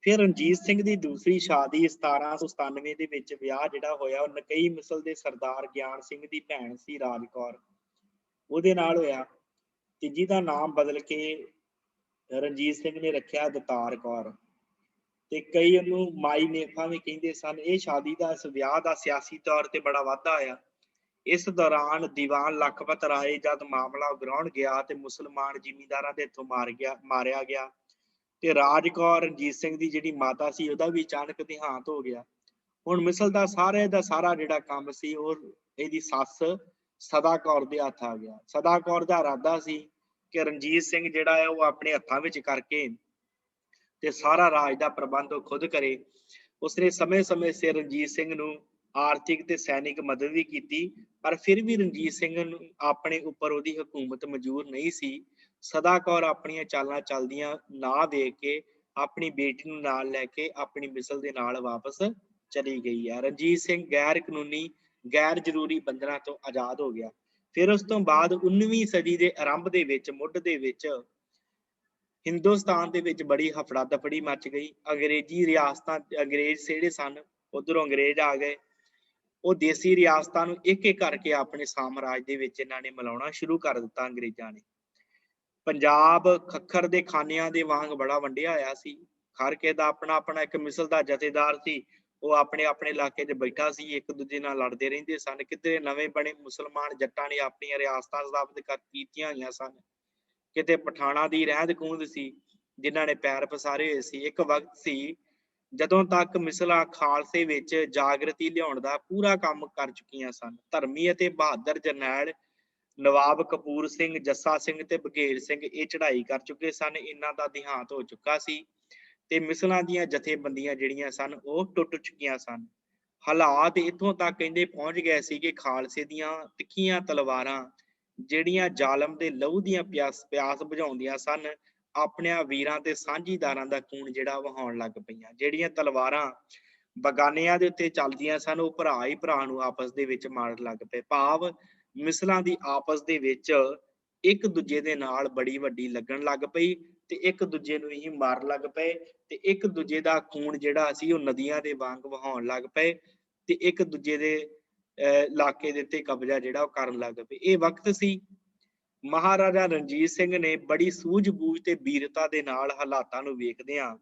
ਫਿਰ ਰਣਜੀਤ ਸਿੰਘ ਦੀ ਦੂਸਰੀ ਸ਼ਾਦੀ 1797 ਦੇ ਵਿੱਚ ਵਿਆਹ ਜਿਹੜਾ ਹੋਇਆ ਉਹ ਨਕਈ ਮਿਸਲ ਦੇ ਸਰਦਾਰ ਗਿਆਨ ਸਿੰਘ ਦੀ ਭੈਣ ਸੀ ਰਾਜ ਕੌਰ, ਉਹਦੇ ਨਾਲ ਹੋਇਆ ਤੇ ਜਿਹਦਾ ਨਾਮ ਬਦਲ ਕੇ ਰਣਜੀਤ ਸਿੰਘ ਨੇ ਰੱਖਿਆ ਦਤਾਰ ਕੌਰ ਤੇ ਕਈ ਉਹਨੂੰ ਮਾਈ ਨੇਫਾ ਵੀ ਕਹਿੰਦੇ ਸਨ। ਇਹ ਸ਼ਾਦੀ ਦਾ ਇਸ ਵਿਆਹ ਦਾ ਸਿਆਸੀ ਤੌਰ ਤੇ ਬੜਾ ਵਾਧਾ ਹੋਇਆ। ਇਸ ਦੌਰਾਨ ਦੀਵਾਨ ਲਖਪਤ ਰਾਏ ਜਦ ਮਾਮਲਾ ਉਗਰਾਉਣ ਗਿਆ ਤੇ ਮੁਸਲਮਾਨ ਜ਼ਿਮੀਂਦਾਰਾਂ ਦੇ ਹੱਥੋਂ ਮਾਰਿਆ ਗਿਆ ਤੇ ਰਾਜ ਕੌਰ ਰਣਜੀਤ ਸਿੰਘ ਦੀ ਜਿਹੜੀ ਮਾਤਾ ਸੀ ਉਹਦਾ ਵੀ ਅਚਾਨਕ ਦੇਹਾਂਤ ਹੋ ਗਿਆ। ਹੁਣ ਮਿਸਲ ਦਾ ਸਾਰਾ ਜਿਹੜਾ ਕੰਮ ਸੀ ਉਹ ਇਹਦੀ ਸੱਸ ਸਦਾ ਕੌਰ ਦੇ ਹੱਥ ਆ ਗਿਆ। ਸਦਾ ਕੌਰ ਦਾ ਇਰਾਦਾ ਸੀ ਕਿ ਰਣਜੀਤ ਸਿੰਘ ਜਿਹੜਾ ਹੈ ਉਹ ਆਪਣੇ ਹੱਥਾਂ ਵਿੱਚ ਕਰਕੇ ਤੇ ਸਾਰਾ ਰਾਜ ਦਾ ਪ੍ਰਬੰਧ ਉਹ ਖੁਦ ਕਰੇ। ਉਸਨੇ ਸਮੇਂ-ਸਮੇਂ ਸਿਰ ਰਣਜੀਤ ਸਿੰਘ ਨੂੰ ਆਰਥਿਕ ਤੇ ਸੈਨਿਕ ਮਦਦ ਵੀ ਕੀਤੀ, ਪਰ ਫਿਰ ਵੀ ਰਣਜੀਤ ਸਿੰਘ ਨੂੰ ਆਪਣੇ ਉੱਪਰ ਉਹਦੀ ਹਕੂਮਤ ਮਨਜ਼ੂਰ ਨਹੀਂ ਸੀ। ਸਦਾ ਕੌਰ ਆਪਣੀਆਂ ਚਾਲਾਂ ਚੱਲਦੀਆਂ ਨਾ ਵੇਖ ਕੇ ਆਪਣੀ ਬੇਟੀ ਨੂੰ ਨਾਲ ਲੈ ਕੇ ਆਪਣੀ ਮਿਸਲ ਦੇ ਨਾਲ ਵਾਪਸ चली गई है। रणजीत सिंह गैर कानूनी गैर ਜ਼ਰੂਰੀ ਬੰਧਨਾਂ ਤੋਂ ਆਜ਼ਾਦ ਹੋ ਗਿਆ। ਫਿਰ ਉਸ ਤੋਂ ਬਾਅਦ 19ਵੀਂ ਸਦੀ ਦੇ ਆਰੰਭ ਦੇ ਵਿੱਚ ਮੁੱਢ ਦੇ ਵਿੱਚ ਹਿੰਦੁਸਤਾਨ ਦੇ ਵਿੱਚ ਬੜੀ ਹਫੜਾ ਦਫੜੀ ਮਚ ਗਈ। ਅੰਗਰੇਜ਼ੀ ਰਿਆਸਤਾਂ ਅੰਗਰੇਜ਼ ਜਿਹੜੇ ਸਨ ਉਧਰੋਂ ਅੰਗਰੇਜ਼ ਆ ਗਏ। ਉਹ ਦੇਸੀ ਰਿਆਸਤਾਂ ਨੂੰ ਇੱਕ ਇੱਕ ਕਰਕੇ ਆਪਣੇ ਸਾਮਰਾਜ ਦੇ ਵਿੱਚ ਇਹਨਾਂ ਨੇ ਮਿਲਾਉਣਾ ਸ਼ੁਰੂ ਕਰ ਦਿੱਤਾ ਅੰਗਰੇਜ਼ਾਂ ਨੇ। ਪੰਜਾਬ ਖੱਖਰ ਦੇ ਖਾਨਿਆਂ ਦੇ ਵਾਂਗ ਬੜਾ ਵੰਡਿਆ ਹੋਇਆ ਸੀ। ਹਰ ਕਿਸੇ ਦਾ ਆਪਣਾ ਆਪਣਾ ਇੱਕ ਮਿਸਲ ਦਾ ਜਥੇਦਾਰ ਸੀ। ਉਹ ਆਪਣੇ ਆਪਣੇ ਇਲਾਕੇ 'ਚ ਬੈਠਾ ਸੀ, ਇੱਕ ਦੂਜੇ ਨਾਲ ਲੜਦੇ ਰਹਿੰਦੇ ਸਨ। ਕਿਤੇ ਨਵੇਂ ਬਣੇ ਮੁਸਲਮਾਨ ਜੱਟਾਂ ਨੇ ਆਪਣੀਆਂ ਰਿਆਸਤਾਂ ਸਥਾਪਿਤ ਕੀਤੀਆਂ ਹੋਈਆਂ ਸਨ। ਕਿਤੇ ਪਠਾਣਾ ਦੀ ਰਹਿੰਦ ਖੂੰਹਦ ਸੀ ਜਿਨ੍ਹਾਂ ਨੇ ਪੈਰ ਪਸਾਰੇ ਹੋਏ ਸੀ। ਇੱਕ ਵਕਤ ਸੀ ਜਦੋਂ ਤੱਕ ਮਿਸਲਾਂ ਖਾਲਸੇ ਵਿੱਚ ਜਾਗਰਤੀ ਲਿਆਉਣ ਦਾ ਪੂਰਾ ਕੰਮ ਕਰ ਚੁੱਕੀਆਂ ਸਨ। ਧਰਮੀ ਅਤੇ ਬਹਾਦਰ ਜਰਨੈਲ ਨਵਾਬ ਕਪੂਰ ਸਿੰਘ, ਜੱਸਾ ਸਿੰਘ ਤੇ ਬਘੇਲ ਸਿੰਘ ਇਹ ਚੜ੍ਹਾਈ ਕਰ ਚੁੱਕੇ ਸਨ। ਇਹਨਾਂ ਦਾ ਦੇਹਾਂਤ ਹੋ ਚੁੱਕਾ ਸੀ ਤੇ ਮਿਸਲਾਂ ਦੀਆਂ ਜਥੇਬੰਦੀਆਂ ਜਿਹੜੀਆਂ ਸਨ ਉਹ ਟੁੱਟ ਚੁੱਕੀਆਂ ਸਨ। ਹਾਲਾਤ ਇੱਥੋਂ ਤੱਕ ਕਹਿੰਦੇ ਪਹੁੰਚ ਗਏ ਸੀ ਕਿ ਖਾਲਸੇ ਦੀਆਂ ਤਿੱਖੀਆਂ ਤਲਵਾਰਾਂ ਜਿਹੜੀਆਂ ਜ਼ਾਲਮ ਦੇ ਲਹੂ ਦੀਆਂ ਪਿਆਸ ਬੁਝਾਉਂਦੀਆਂ ਸਨ, ਆਪਣਿਆਂ ਵੀਰਾਂ ਤੇ ਸਾਂਝੀਦਾਰਾਂ ਦਾ ਖੂਨ ਜਿਹੜਾ ਵਹਾਉਣ ਲੱਗ ਪਈਆਂ। ਜਿਹੜੀਆਂ ਤਲਵਾਰਾਂ ਬਗਾਨਿਆਂ ਦੇ ਉੱਤੇ ਚੱਲਦੀਆਂ ਸਨ, ਉਹ ਭਰਾ ਹੀ ਭਰਾ ਨੂੰ ਆਪਸ ਦੇ ਵਿੱਚ ਮਾਰਨ ਲੱਗ ਪਏ। ਭਾਵ ਮਿਸਲਾਂ ਦੀ ਆਪਸ ਦੇ ਵਿੱਚ ਇੱਕ ਦੂਜੇ ਦੇ ਨਾਲ ਬੜੀ ਵੱਡੀ ਲੱਗਣ ਲੱਗ ਪਈ ਤੇ ਇੱਕ ਦੂਜੇ ਨੂੰ ਹੀ ਮਾਰਨ ਲੱਗ ਪਏ ਤੇ ਇੱਕ ਦੂਜੇ ਦਾ ਖੂਨ ਜਿਹੜਾ ਸੀ ਉਹ ਨਦੀਆਂ ਦੇ ਵਾਂਗ ਵਹਾਉਣ ਲੱਗ ਪਏ ਤੇ ਇੱਕ ਦੂਜੇ ਦੇ ਇਲਾਕੇ ਦੇ ਉੱਤੇ ਕਬਜ਼ਾ ਜਿਹੜਾ ਉਹ ਕਰਨ ਲੱਗ ਪਏ। ਇਹ ਵਕਤ ਸੀ ਮਹਾਰਾਜਾ ਰਣਜੀਤ ਸਿੰਘ ਨੇ ਬੜੀ ਸੂਝ-ਬੂਝ ਤੇ ਵੀਰਤਾ ਦੇ ਨਾਲ ਹਾਲਾਤਾਂ ਨੂੰ ਵੇਖਦਿਆਂ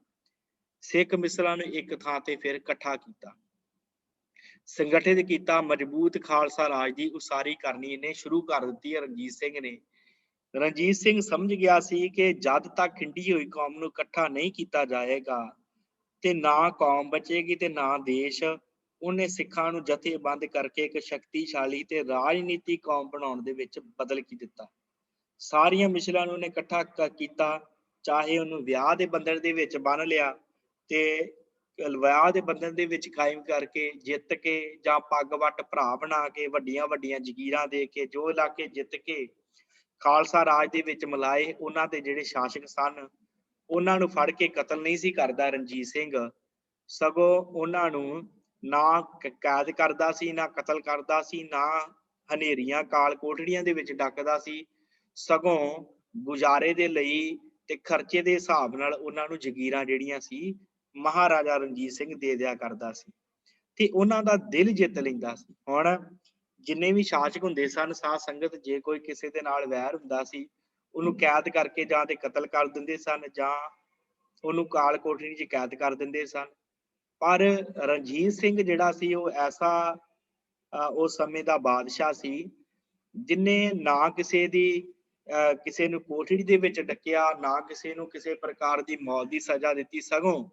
ਸਿੱਖ ਮਿਸਲਾਂ ਨੂੰ ਇੱਕ ਥਾਂ ਤੇ ਫਿਰ ਇਕੱਠਾ ਕੀਤਾ, ਸੰਗਠਿਤ ਕੀਤਾ। ਮਜ਼ਬੂਤ ਖਾਲਸਾ ਰਾਜ ਦੀ ਉਸਾਰੀ ਕਰਨੀ ਇਹਨੇ ਸ਼ੁਰੂ ਕਰ ਦਿੱਤੀ ਹੈ ਰਣਜੀਤ ਸਿੰਘ ਨੇ। ਰਣਜੀਤ ਸਿੰਘ ਸਮਝ ਗਿਆ ਸੀ ਕਿ ਜਦ ਤੱਕ ਖਿੰਡੀ ਹੋਈ ਕੌਮ ਨੂੰ ਇਕੱਠਾ ਨਹੀਂ ਕੀਤਾ ਜਾਏਗਾ ਤੇ ਨਾ ਕੌਮ ਬਚੇਗੀ ਤੇ ਨਾ ਦੇਸ਼। ਉਹਨੇ ਸਿੱਖਾਂ ਨੂੰ ਜਥੇਬੰਦ ਕਰਕੇ ਇੱਕ ਸ਼ਕਤੀਸ਼ਾਲੀ ਤੇ ਰਾਜਨੀਤੀ ਕੌਮ ਬਣਾਉਣ ਦੇ ਵਿੱਚ ਬਦਲ ਕੇ ਦਿੱਤਾ। ਸਾਰੀਆਂ ਮਿਸਲਾਂ ਨੂੰ ਉਹਨੇ ਇਕੱਠਾ ਕੀਤਾ, ਚਾਹੇ ਉਹਨੂੰ ਵਿਆਹ ਦੇ ਬੰਧਨ ਦੇ ਵਿੱਚ ਬੰਨ ਲਿਆ ਤੇ ਵਿਆਹ ਦੇ ਬੰਧਨ ਦੇ ਵਿੱਚ ਕਾਇਮ ਕਰਕੇ ਜਿੱਤ ਕੇ ਜਾਂ ਪੱਗ ਵੱਟ ਭਰਾ ਬਣਾ ਕੇ ਵੱਡੀਆਂ ਵੱਡੀਆਂ ਜ਼ਗੀਰਾਂ ਦੇ ਕੇ ਜੋ ਇਲਾਕੇ ਜਿੱਤ ਕੇ ਖਾਲਸਾ ਰਾਜ ਦੇ ਵਿੱਚ ਮਿਲਾਏ, ਉਹਨਾਂ ਦੇ ਜਿਹੜੇ ਸ਼ਾਸਕ ਸਨ ਉਹਨਾਂ ਨੂੰ ਫੜ ਕੇ ਕਤਲ ਨਹੀਂ ਸੀ ਕਰਦਾ ਰਣਜੀਤ ਸਿੰਘ, ਸਗੋਂ ਉਹਨਾਂ ਨੂੰ ਨਾ ਕੈਦ ਕਰਦਾ ਸੀ, ਨਾ ਕਤਲ ਕਰਦਾ ਸੀ, ਨਾ ਹਨੇਰੀਆਂ ਕਾਲ ਕੋਠੜੀਆਂ ਦੇ ਵਿੱਚ ਡੱਕਦਾ ਸੀ, ਸਗੋਂ ਗੁਜ਼ਾਰੇ ਦੇ ਲਈ ਤੇ ਖਰਚੇ ਦੇ ਹਿਸਾਬ ਨਾਲ ਉਹਨਾਂ ਨੂੰ ਜ਼ਗੀਰਾਂ ਜਿਹੜੀਆਂ ਸੀ ਮਹਾਰਾਜਾ ਰਣਜੀਤ ਸਿੰਘ ਦੇ ਦਿਆ ਕਰਦਾ ਸੀ ਤੇ ਉਹਨਾਂ ਦਾ ਦਿਲ ਜਿੱਤ ਲੈਂਦਾ ਸੀ। ਹੁਣ ਜਿੰਨੇ ਵੀ ਸ਼ਾਸਕ ਹੁੰਦੇ ਸਨ, ਸਾਧ ਸੰਗਤ, ਜੇ ਕੋਈ ਕਿਸੇ ਦੇ ਨਾਲ ਵੈਰ ਹੁੰਦਾ ਸੀ ਉਹਨੂੰ ਕੈਦ ਕਰਕੇ ਜਾਂ ਤੇ ਕਤਲ ਕਰ ਦਿੰਦੇ ਸਨ ਜਾਂ ਉਹਨੂੰ ਕਾਲ ਕੋਠੜੀ 'ਚ ਕੈਦ ਕਰ ਦਿੰਦੇ ਸਨ। ਪਰ ਰਣਜੀਤ ਸਿੰਘ ਜਿਹੜਾ ਸੀ ਉਹ ਐਸਾ ਉਸ ਸਮੇਂ ਦਾ ਬਾਦਸ਼ਾਹ ਸੀ ਜਿਨੇ ਨਾ ਕਿਸੇ ਦੀ ਕਿਸੇ ਨੂੰ ਕੋਠੜੀ ਦੇ ਵਿੱਚ ਡੱਕਿਆ, ਨਾ ਕਿਸੇ ਨੂੰ ਕਿਸੇ ਪ੍ਰਕਾਰ ਦੀ ਮੌਤ ਦੀ ਸਜ਼ਾ ਦਿੱਤੀ, ਸਗੋਂ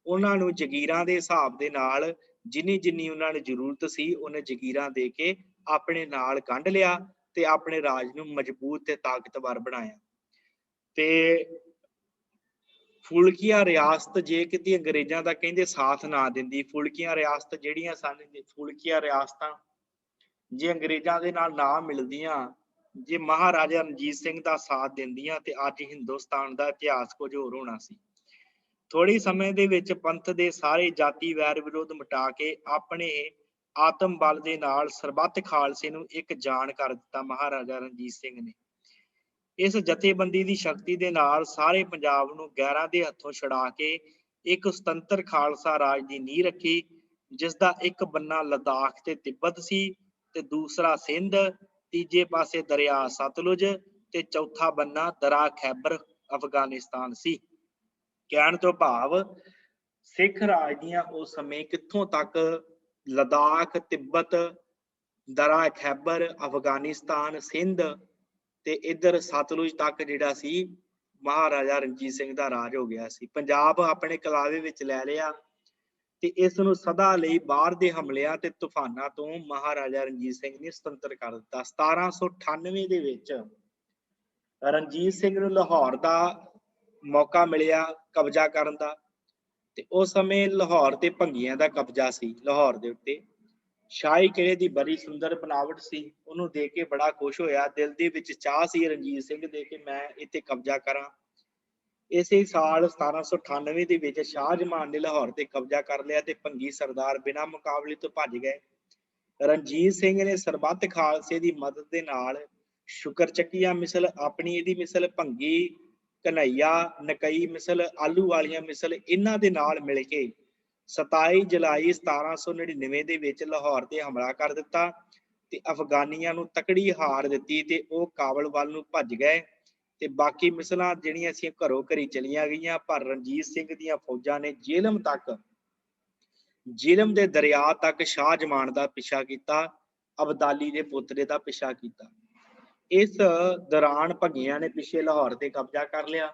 ਉਹਨਾਂ ਨੂੰ ਜ਼ਗੀਰਾਂ ਦੇ ਹਿਸਾਬ ਦੇ ਨਾਲ ਜਿੰਨੀ ਜਿੰਨੀ ਉਹਨਾਂ ਨੂੰ ਜ਼ਰੂਰਤ ਸੀ ਉਹਨੇ ਜ਼ਗੀਰਾਂ ਦੇ ਕੇ ਆਪਣੇ ਨਾਲ ਗੰਢ ਲਿਆ ਤੇ ਆਪਣੇ ਰਾਜ ਨੂੰ ਮਜ਼ਬੂਤ ਤੇ ਤਾਕਤਵਰ ਬਣਾਇਆ। ਤੇ ਫੁਲਕੀਆਂ ਰਿਆਸਤ ਜੇ ਕਿਤੇ ਅੰਗਰੇਜ਼ਾਂ ਦਾ ਕਹਿੰਦੇ ਸਾਥ ਨਾ ਦਿੰਦੀ, ਫੁਲਕੀਆਂ ਰਿਆਸਤ ਜਿਹੜੀਆਂ ਸਨ, ਫੁਲਕੀਆਂ ਰਿਆਸਤਾਂ ਜੇ ਅੰਗਰੇਜ਼ਾਂ ਦੇ ਨਾਲ ਨਾ ਮਿਲਦੀਆਂ, ਜੇ ਮਹਾਰਾਜਾ ਰਣਜੀਤ ਸਿੰਘ ਦਾ ਸਾਥ ਦਿੰਦੀਆਂ ਤੇ ਅੱਜ ਹਿੰਦੁਸਤਾਨ ਦਾ ਇਤਿਹਾਸ ਕੁਝ ਹੋਰ ਹੋਣਾ ਸੀ। ਥੋੜੇ ਸਮੇਂ ਦੇ ਵਿੱਚ ਪੰਥ ਦੇ ਸਾਰੇ ਜਾਤੀ ਵੈਰ ਵਿਰੋਧ ਮਿਟਾ ਕੇ ਆਪਣੇ ਆਤਮ ਬਲ ਦੇ ਨਾਲ ਸਰਬੱਤ ਖਾਲਸੇ ਨੂੰ ਇੱਕ ਜਾਨ ਕਰ ਦਿੱਤਾ ਮਹਾਰਾਜਾ ਰਣਜੀਤ ਸਿੰਘ ਨੇ। ਇਸ ਜਥੇਬੰਦੀ ਦੀ ਸ਼ਕਤੀ ਦੇ ਨਾਲ ਸਾਰੇ ਪੰਜਾਬ ਨੂੰ ਗੈਰਾਂ ਦੇ ਹੱਥੋਂ ਛੁਡਾ ਕੇ ਇੱਕ ਸੁਤੰਤਰ ਖਾਲਸਾ ਰਾਜ ਦੀ ਨੀਂਹ ਰੱਖੀ, ਜਿਸ ਦਾ ਇੱਕ ਬੰਨਾ ਲਦਾਖ ਤੇ ਤਿੱਬਤ ਸੀ ਤੇ ਦੂਸਰਾ ਸਿੰਧ, ਤੀਜੇ ਪਾਸੇ ਦਰਿਆ ਸਤਲੁਜ ਤੇ ਚੌਥਾ ਬੰਨਾ ਦਰਾ ਖੈਬਰ ਅਫਗਾਨਿਸਤਾਨ ਸੀ। ਕਹਿਣ ਤੋਂ ਭਾਵ ਸਿੱਖ ਰਾਜ ਦੀਆਂ ਉਸ ਸਮੇਂ ਕਿੱਥੋਂ ਤੱਕ ਲਦਾਖ, ਤਿੱਬਤ, ਦਰਾ ਖੈਬਰ, ਅਫਗਾਨਿਸਤਾਨ, ਸਿੰਧ ਤੇ ਇੱਧਰ ਸਤਲੁਜ ਤੱਕ ਜਿਹੜਾ ਸੀ ਮਹਾਰਾਜਾ ਰਣਜੀਤ ਸਿੰਘ ਦਾ ਰਾਜ ਹੋ ਗਿਆ ਸੀ। ਪੰਜਾਬ ਆਪਣੇ ਕਲਾਵੇ ਵਿੱਚ ਲੈ ਲਿਆ ਤੇ ਇਸ ਨੂੰ ਸਦਾ ਲਈ ਬਾਹਰ ਦੇ ਹਮਲਿਆਂ ਤੇ ਤੂਫਾਨਾਂ ਤੋਂ ਮਹਾਰਾਜਾ ਰਣਜੀਤ ਸਿੰਘ ਨੇ ਸੁਤੰਤਰ ਕਰ ਦਿੱਤਾ। 1798 ਦੇ ਵਿੱਚ ਰਣਜੀਤ ਸਿੰਘ ਨੂੰ ਲਾਹੌਰ ਦਾ ਮੌਕਾ ਮਿਲਿਆ ਕਬਜ਼ਾ ਕਰਨ ਦਾ ਤੇ ਉਸ ਸਮੇਂ ਲਾਹੌਰ ਤੇ ਭੰਗੀਆਂ ਦਾ ਕਬਜ਼ਾ ਸੀ। ਲਾਹੌਰ ਦੇ ਉੱਤੇ ਸ਼ਾਹੀ ਕਿਲੇ ਦੀ ਬੜੀ ਸੁੰਦਰ ਬਣਾਵਟ ਸੀ, ਉਹਨੂੰ ਦੇਖ ਕੇ ਬੜਾ ਖੁਸ਼ ਹੋਇਆ। ਦਿਲ ਦੇ ਵਿੱਚ ਚਾਹ ਸੀ ਰਣਜੀਤ ਸਿੰਘ ਦੇ ਕਿ ਮੈਂ ਇੱਥੇ ਕਬਜ਼ਾ ਕਰਾਂ। ਇਸੇ ਸਾਲ 1798 ਦੇ ਵਿੱਚ ਸ਼ਾਹਜਹਾਨ ਨੇ ਲਾਹੌਰ ਤੇ ਕਬਜ਼ਾ ਕਰ ਲਿਆ ਤੇ ਭੰਗੀ ਸਰਦਾਰ ਬਿਨਾਂ ਮੁਕਾਬਲੇ ਤੋਂ ਭੱਜ ਗਏ। ਰਣਜੀਤ ਸਿੰਘ ਨੇ ਸਰਬੱਤ ਖਾਲਸੇ ਦੀ ਮਦਦ ਦੇ ਨਾਲ ਸ਼ੁਕਰ ਚੱਕੀਆਂ ਮਿਸਲ, ਆਪਣੀ ਇਹਦੀ ਮਿਸਲ, ਭੰਗੀ, ਕਨਈਆ, ਨਕਈ ਮਿਸਲ, ਆਲੂ ਵਾਲੀਆਂ ਮਿਸਲ, ਇਹਨਾਂ ਦੇ ਨਾਲ ਮਿਲ ਕੇ 27 ਜੁਲਾਈ 1799 ਦੇ ਵਿੱਚ ਲਾਹੌਰ ਤੇ ਹਮਲਾ ਕਰ ਦਿੱਤਾ ਤੇ ਅਫਗਾਨੀਆਂ ਨੂੰ ਤਕੜੀ ਹਾਰ ਦਿੱਤੀ ਤੇ ਉਹ ਕਾਬਲ ਵੱਲ ਨੂੰ ਭੱਜ ਗਏ ਤੇ ਬਾਕੀ ਮਿਸਲਾਂ ਜਿਹੜੀਆਂ ਸੀ ਘਰੋਂ ਘਰੀ ਚਲੀਆਂ ਗਈਆਂ। ਪਰ ਰਣਜੀਤ ਸਿੰਘ ਦੀਆਂ ਫੌਜਾਂ ਨੇ ਜੇਹਲਮ ਦੇ ਦਰਿਆ ਤੱਕ ਸ਼ਾਹਜਮਾਨ ਦਾ ਪਿੱਛਾ ਕੀਤਾ, ਅਬਦਾਲੀ ਦੇ ਪੁੱਤਰੇ ਦਾ ਪਿੱਛਾ ਕੀਤਾ। ਇਸ ਦੌਰਾਨ ਭੰਗੀਆਂ ਨੇ ਪਿੱਛੇ ਲਾਹੌਰ ਤੇ ਕਬਜ਼ਾ ਕਰ ਲਿਆ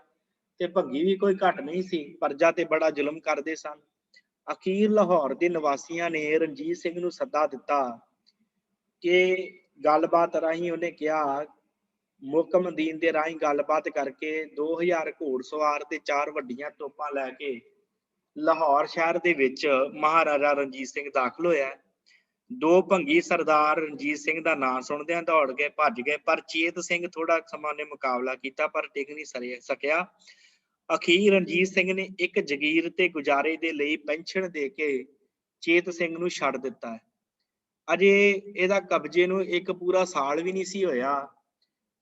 ਤੇ ਭੰਗੀ ਵੀ ਕੋਈ ਘੱਟ ਨਹੀਂ ਸੀ, ਪ੍ਰਜਾ ਤੇ ਬੜਾ ਜ਼ੁਲਮ ਕਰਦੇ ਸਨ। ਅਖੀਰ ਲਾਹੌਰ ਦੇ ਨਿਵਾਸੀਆਂ ਨੇ ਰਣਜੀਤ ਸਿੰਘ ਨੂੰ ਸੱਦਾ ਦਿੱਤਾ ਕਿ ਗੱਲਬਾਤ ਰਾਹੀਂ ਉਹਨੇ ਕਿਹਾ, ਮੁਕਮਦੀਨ ਦੇ ਰਾਹੀਂ ਗੱਲਬਾਤ ਕਰਕੇ 2000 ਘੋੜਸਵਾਰ ਤੇ 4 ਵੱਡੀਆਂ ਤੋਪਾਂ ਲੈ ਕੇ ਲਾਹੌਰ ਸ਼ਹਿਰ ਦੇ ਵਿੱਚ ਮਹਾਰਾਜਾ ਰਣਜੀਤ ਸਿੰਘ ਦਾਖਲ ਹੋਇਆ। 2 ਭੰਗੀ ਸਰਦਾਰ ਰਣਜੀਤ ਸਿੰਘ ਦਾ ਨਾਂ ਸੁਣਦਿਆਂ ਦੌੜ ਕੇ ਭੱਜ ਗਏ, ਪਰ ਚੇਤ ਸਿੰਘ ਥੋੜਾ ਸਮਾਂ ਨੇ ਮੁਕਾਬਲਾ ਕੀਤਾ ਪਰ ਟਿਕ ਨਹੀਂ ਸਕਿਆ। ਅਖੀਰ ਰਣਜੀਤ ਸਿੰਘ ਨੇ ਇੱਕ ਜਗੀਰ ਤੇ ਗੁਜ਼ਾਰੇ ਦੇ ਲਈ ਪੈਨਸ਼ਨ ਦੇ ਕੇ ਚੇਤ ਸਿੰਘ ਨੂੰ ਛੱਡ ਦਿੱਤਾ। ਅਜੇ ਇਹਦਾ ਕਬਜ਼ੇ ਨੂੰ ਇੱਕ ਪੂਰਾ ਸਾਲ ਵੀ ਨਹੀਂ ਸੀ ਹੋਇਆ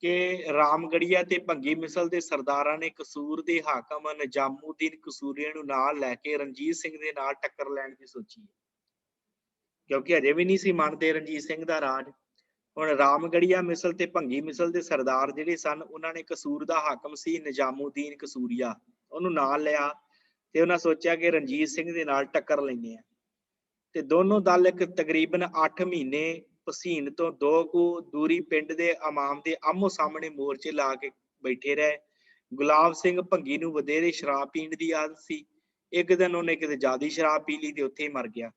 ਕਿ ਰਾਮਗੜੀਆ ਤੇ ਭੰਗੀ ਮਿਸਲ ਦੇ ਸਰਦਾਰਾਂ ਨੇ ਕਸੂਰ ਦੇ ਹਾਕਮ ਨਿਜ਼ਾਮੂਦੀਨ ਕਸੂਰੀਏ ਨੂੰ ਨਾਲ ਲੈ ਕੇ ਰਣਜੀਤ ਸਿੰਘ ਦੇ ਨਾਲ ਟੱਕਰ ਲੈਣ ਦੀ ਸੋਚੀ, ਕਿਉਂਕਿ ਅਜੇ ਵੀ ਨਹੀਂ ਸੀ ਮੰਨਦੇ ਰਣਜੀਤ ਸਿੰਘ ਦਾ ਰਾਜ। ਹੁਣ ਰਾਮਗੜੀਆ ਮਿਸਲ ਤੇ ਭੰਗੀ ਮਿਸਲ ਦੇ ਸਰਦਾਰ ਜਿਹੜੇ ਸਨ, ਉਹਨਾਂ ਨੇ ਕਸੂਰ ਦਾ ਹਾਕਮ ਸੀ ਨਿਜ਼ਾਮੂਦੀਨ ਕਸੂਰੀਆ, ਉਹਨੂੰ ਨਾਲ ਲਿਆ ਤੇ ਉਹਨਾਂ ਸੋਚਿਆ ਕਿ ਰਣਜੀਤ ਸਿੰਘ ਦੇ ਨਾਲ ਟੱਕਰ ਲੈਂਦੇ ਆ। ਤੇ ਦੋਨੋਂ ਦਲ ਇੱਕ ਤਕਰੀਬਨ 8 ਮਹੀਨੇ ਪਸੀਨ ਤੋਂ 2 ਕੁ ਦੂਰੀ ਪਿੰਡ ਦੇ ਇਮਾਮ ਦੇ ਆਮੋ ਸਾਹਮਣੇ ਮੋਰਚੇ ਲਾ ਕੇ ਬੈਠੇ ਰਹੇ। ਗੁਲਾਬ ਸਿੰਘ ਭੰਗੀ ਨੂੰ ਵਧੇਰੇ ਸ਼ਰਾਬ ਪੀਣ ਦੀ ਆਦਤ ਸੀ। ਇੱਕ ਦਿਨ ਉਹਨੇ ਕਿਤੇ ਜ਼ਿਆਦਾ ਸ਼ਰਾਬ ਪੀ ਲਈ ਤੇ ਉੱਥੇ ਹੀ ਮਰ ਗਿਆ,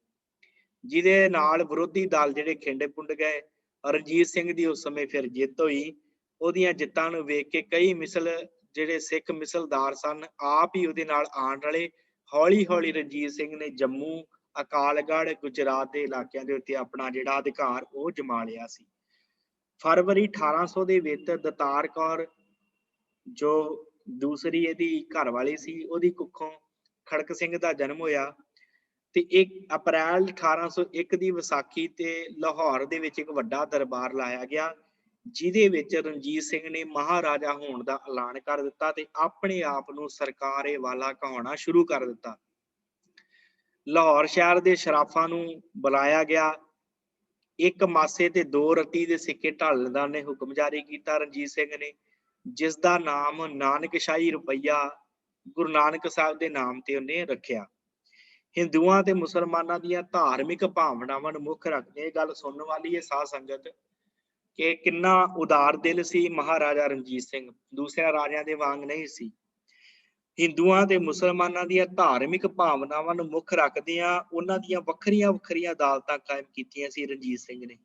ਜਿਹਦੇ ਨਾਲ ਵਿਰੋਧੀ ਦਲ ਜਿਹੜੇ ਖਿੰਡੇ ਪੁੰਡ ਗਏ। ਰਣਜੀਤ ਸਿੰਘ ਦੀ ਉਸ ਸਮੇਂ ਫਿਰ ਜਿੱਤ ਹੋਈ। ਉਹਦੀਆਂ ਜਿੱਤਾਂ ਨੂੰ ਵੇਖ ਕੇ ਕਈ ਮਿਸਲ ਜਿਹੜੇ ਸਿੱਖ ਮਿਸਲਦਾਰ ਸਨ ਆਪ ਹੀ ਉਹਦੇ ਨਾਲ ਆਣ ਰਲੇ। ਹੌਲੀ ਹੌਲੀ ਰਣਜੀਤ ਸਿੰਘ ਨੇ ਜੰਮੂ, ਅਕਾਲਗੜ੍ਹ, ਗੁਜਰਾਤ ਦੇ ਇਲਾਕਿਆਂ ਦੇ ਉੱਤੇ ਆਪਣਾ ਜਿਹੜਾ ਅਧਿਕਾਰ ਉਹ ਜਮਾ ਲਿਆ ਸੀ। ਫਰਵਰੀ 1800 ਦੇ ਵਿੱਚ ਦਤਾਰ ਕੌਰ, ਜੋ ਦੂਸਰੀ ਇਹਦੀ ਘਰਵਾਲੀ ਸੀ, ਉਹਦੀ ਕੁੱਖੋਂ ਖੜਕ ਸਿੰਘ ਦਾ ਜਨਮ ਹੋਇਆ ਤੇ 1 ਅਪ੍ਰੈਲ 1801 ਦੀ ਵਿਸਾਖੀ ਤੇ ਲਾਹੌਰ ਦੇ ਵਿੱਚ ਇੱਕ ਵੱਡਾ ਦਰਬਾਰ ਲਾਇਆ ਗਿਆ, ਜਿਹਦੇ ਵਿੱਚ ਰਣਜੀਤ ਸਿੰਘ ਨੇ ਮਹਾਰਾਜਾ ਹੋਣ ਦਾ ਐਲਾਨ ਕਰ ਦਿੱਤਾ ਤੇ ਆਪਣੇ ਆਪ ਨੂੰ ਸਰਕਾਰੇ ਵਾਲਾ ਕਹਾਉਣਾ ਸ਼ੁਰੂ ਕਰ ਦਿੱਤਾ। ਲਾਹੌਰ ਸ਼ਹਿਰ ਦੇ ਸ਼ਰਾਫਾਂ ਨੂੰ ਬੁਲਾਇਆ ਗਿਆ। 1 ਮਾਸੇ ਤੇ 2 ਰੱਤੀ ਦੇ ਸਿੱਕੇ ਢਾਲਣ ਦਾ ਨੇ ਹੁਕਮ ਜਾਰੀ ਕੀਤਾ ਰਣਜੀਤ ਸਿੰਘ ਨੇ, ਜਿਸ ਦਾ ਨਾਮ ਨਾਨਕਸ਼ਾਹੀ ਰੁਪਈਆ ਗੁਰੂ ਨਾਨਕ ਸਾਹਿਬ ਦੇ ਨਾਮ ਤੇ ਉਹਨੇ ਰੱਖਿਆ। ਹਿੰਦੂਆਂ ਤੇ ਮੁਸਲਮਾਨਾਂ ਦੀਆਂ ਧਾਰਮਿਕ ਭਾਵਨਾਵਾਂ ਨੂੰ ਮੁੱਖ ਰੱਖਦੇ ਇਹ ਗੱਲ ਸੁਣਨ ਵਾਲੀ ਹੈ ਸਾਧ ਸੰਗਤ ਕਿ ਕਿੰਨਾ ਉਦਾਰ ਦਿਲ ਸੀ ਮਹਾਰਾਜਾ ਰਣਜੀਤ ਸਿੰਘ, ਦੂਸਰਿਆਂ ਰਾਜਿਆਂ ਦੇ ਵਾਂਗ ਨਹੀਂ ਸੀ। ਹਿੰਦੂਆਂ ਤੇ ਮੁਸਲਮਾਨਾਂ ਦੀਆਂ ਧਾਰਮਿਕ ਭਾਵਨਾਵਾਂ ਨੂੰ ਮੁੱਖ ਰੱਖਦਿਆਂ ਉਹਨਾਂ ਦੀਆਂ ਵੱਖਰੀਆਂ ਵੱਖਰੀਆਂ ਅਦਾਲਤਾਂ ਕਾਇਮ ਕੀਤੀਆਂ ਸੀ ਰਣਜੀਤ ਸਿੰਘ ਨੇ।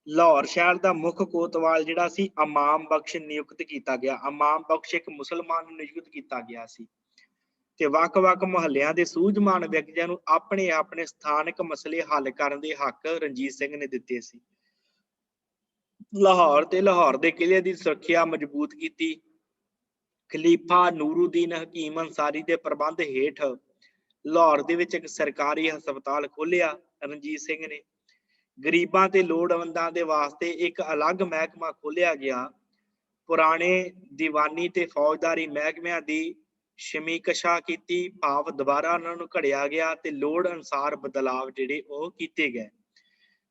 ਲਾਹੌਰ ਸ਼ਹਿਰ ਦਾ ਮੁੱਖ ਕੋਤਵਾਲ ਜਿਹੜਾ ਸੀ ਇਮਾਮ ਬਖਸ਼ ਨਿਯੁਕਤ ਕੀਤਾ ਗਿਆ। ਇਮਾਮ ਬਖਸ਼ ਇੱਕ ਮੁਸਲਮਾਨ ਨੂੰ ਨਿਯੁਕਤ ਕੀਤਾ ਗਿਆ ਸੀ ਤੇ ਵੱਖ-ਵੱਖ ਮੁਹੱਲਿਆਂ ਦੇ ਸੂਝਵਾਨ ਵਿਅਕਤੀਆਂ ਨੂੰ ਆਪਣੇ ਆਪਣੇ ਸਥਾਨਕ ਮਸਲੇ ਹੱਲ ਕਰਨ ਦੇ ਹੱਕ ਰਣਜੀਤ ਸਿੰਘ ਨੇ ਦਿੱਤੇ ਸੀ। ਲਾਹੌਰ ਤੇ ਲਾਹੌਰ ਦੇ ਕਿਲ੍ਹੇ ਦੀ ਸੁਰੱਖਿਆ ਮਜ਼ਬੂਤ ਕੀਤੀ। ਖਲੀਫਾ ਨੂਰੁਦੀਨ ਹਕੀਮ ਅੰਸਾਰੀ ਦੇ ਪ੍ਰਬੰਧ ਹੇਠ ਲਾਹੌਰ ਦੇ ਵਿੱਚ ਇੱਕ ਸਰਕਾਰੀ ਹਸਪਤਾਲ ਖੋਲ੍ਹਿਆ ਰਣਜੀਤ ਸਿੰਘ ਨੇ। ਗਰੀਬਾਂ ਤੇ ਲੋੜਵੰਦਾਂ ਦੇ ਵਾਸਤੇ ਇੱਕ ਅਲੱਗ ਮਹਿਕਮਾ ਖੋਲ੍ਹਿਆ ਗਿਆ। ਪੁਰਾਣੇ ਦੀਵਾਨੀ ਤੇ ਫੌਜਦਾਰੀ ਮਹਿਕਮਿਆਂ ਦੀ ਸਮੀਖਿਆ ਕੀਤੀ, ਭਾਵ ਦੁਬਾਰਾ ਉਹਨਾਂ ਨੂੰ ਘੜਿਆ ਗਿਆ ਤੇ ਲੋੜ ਅਨੁਸਾਰ ਬਦਲਾਵ ਜਿਹੜੇ ਉਹ ਕੀਤੇ ਗਏ।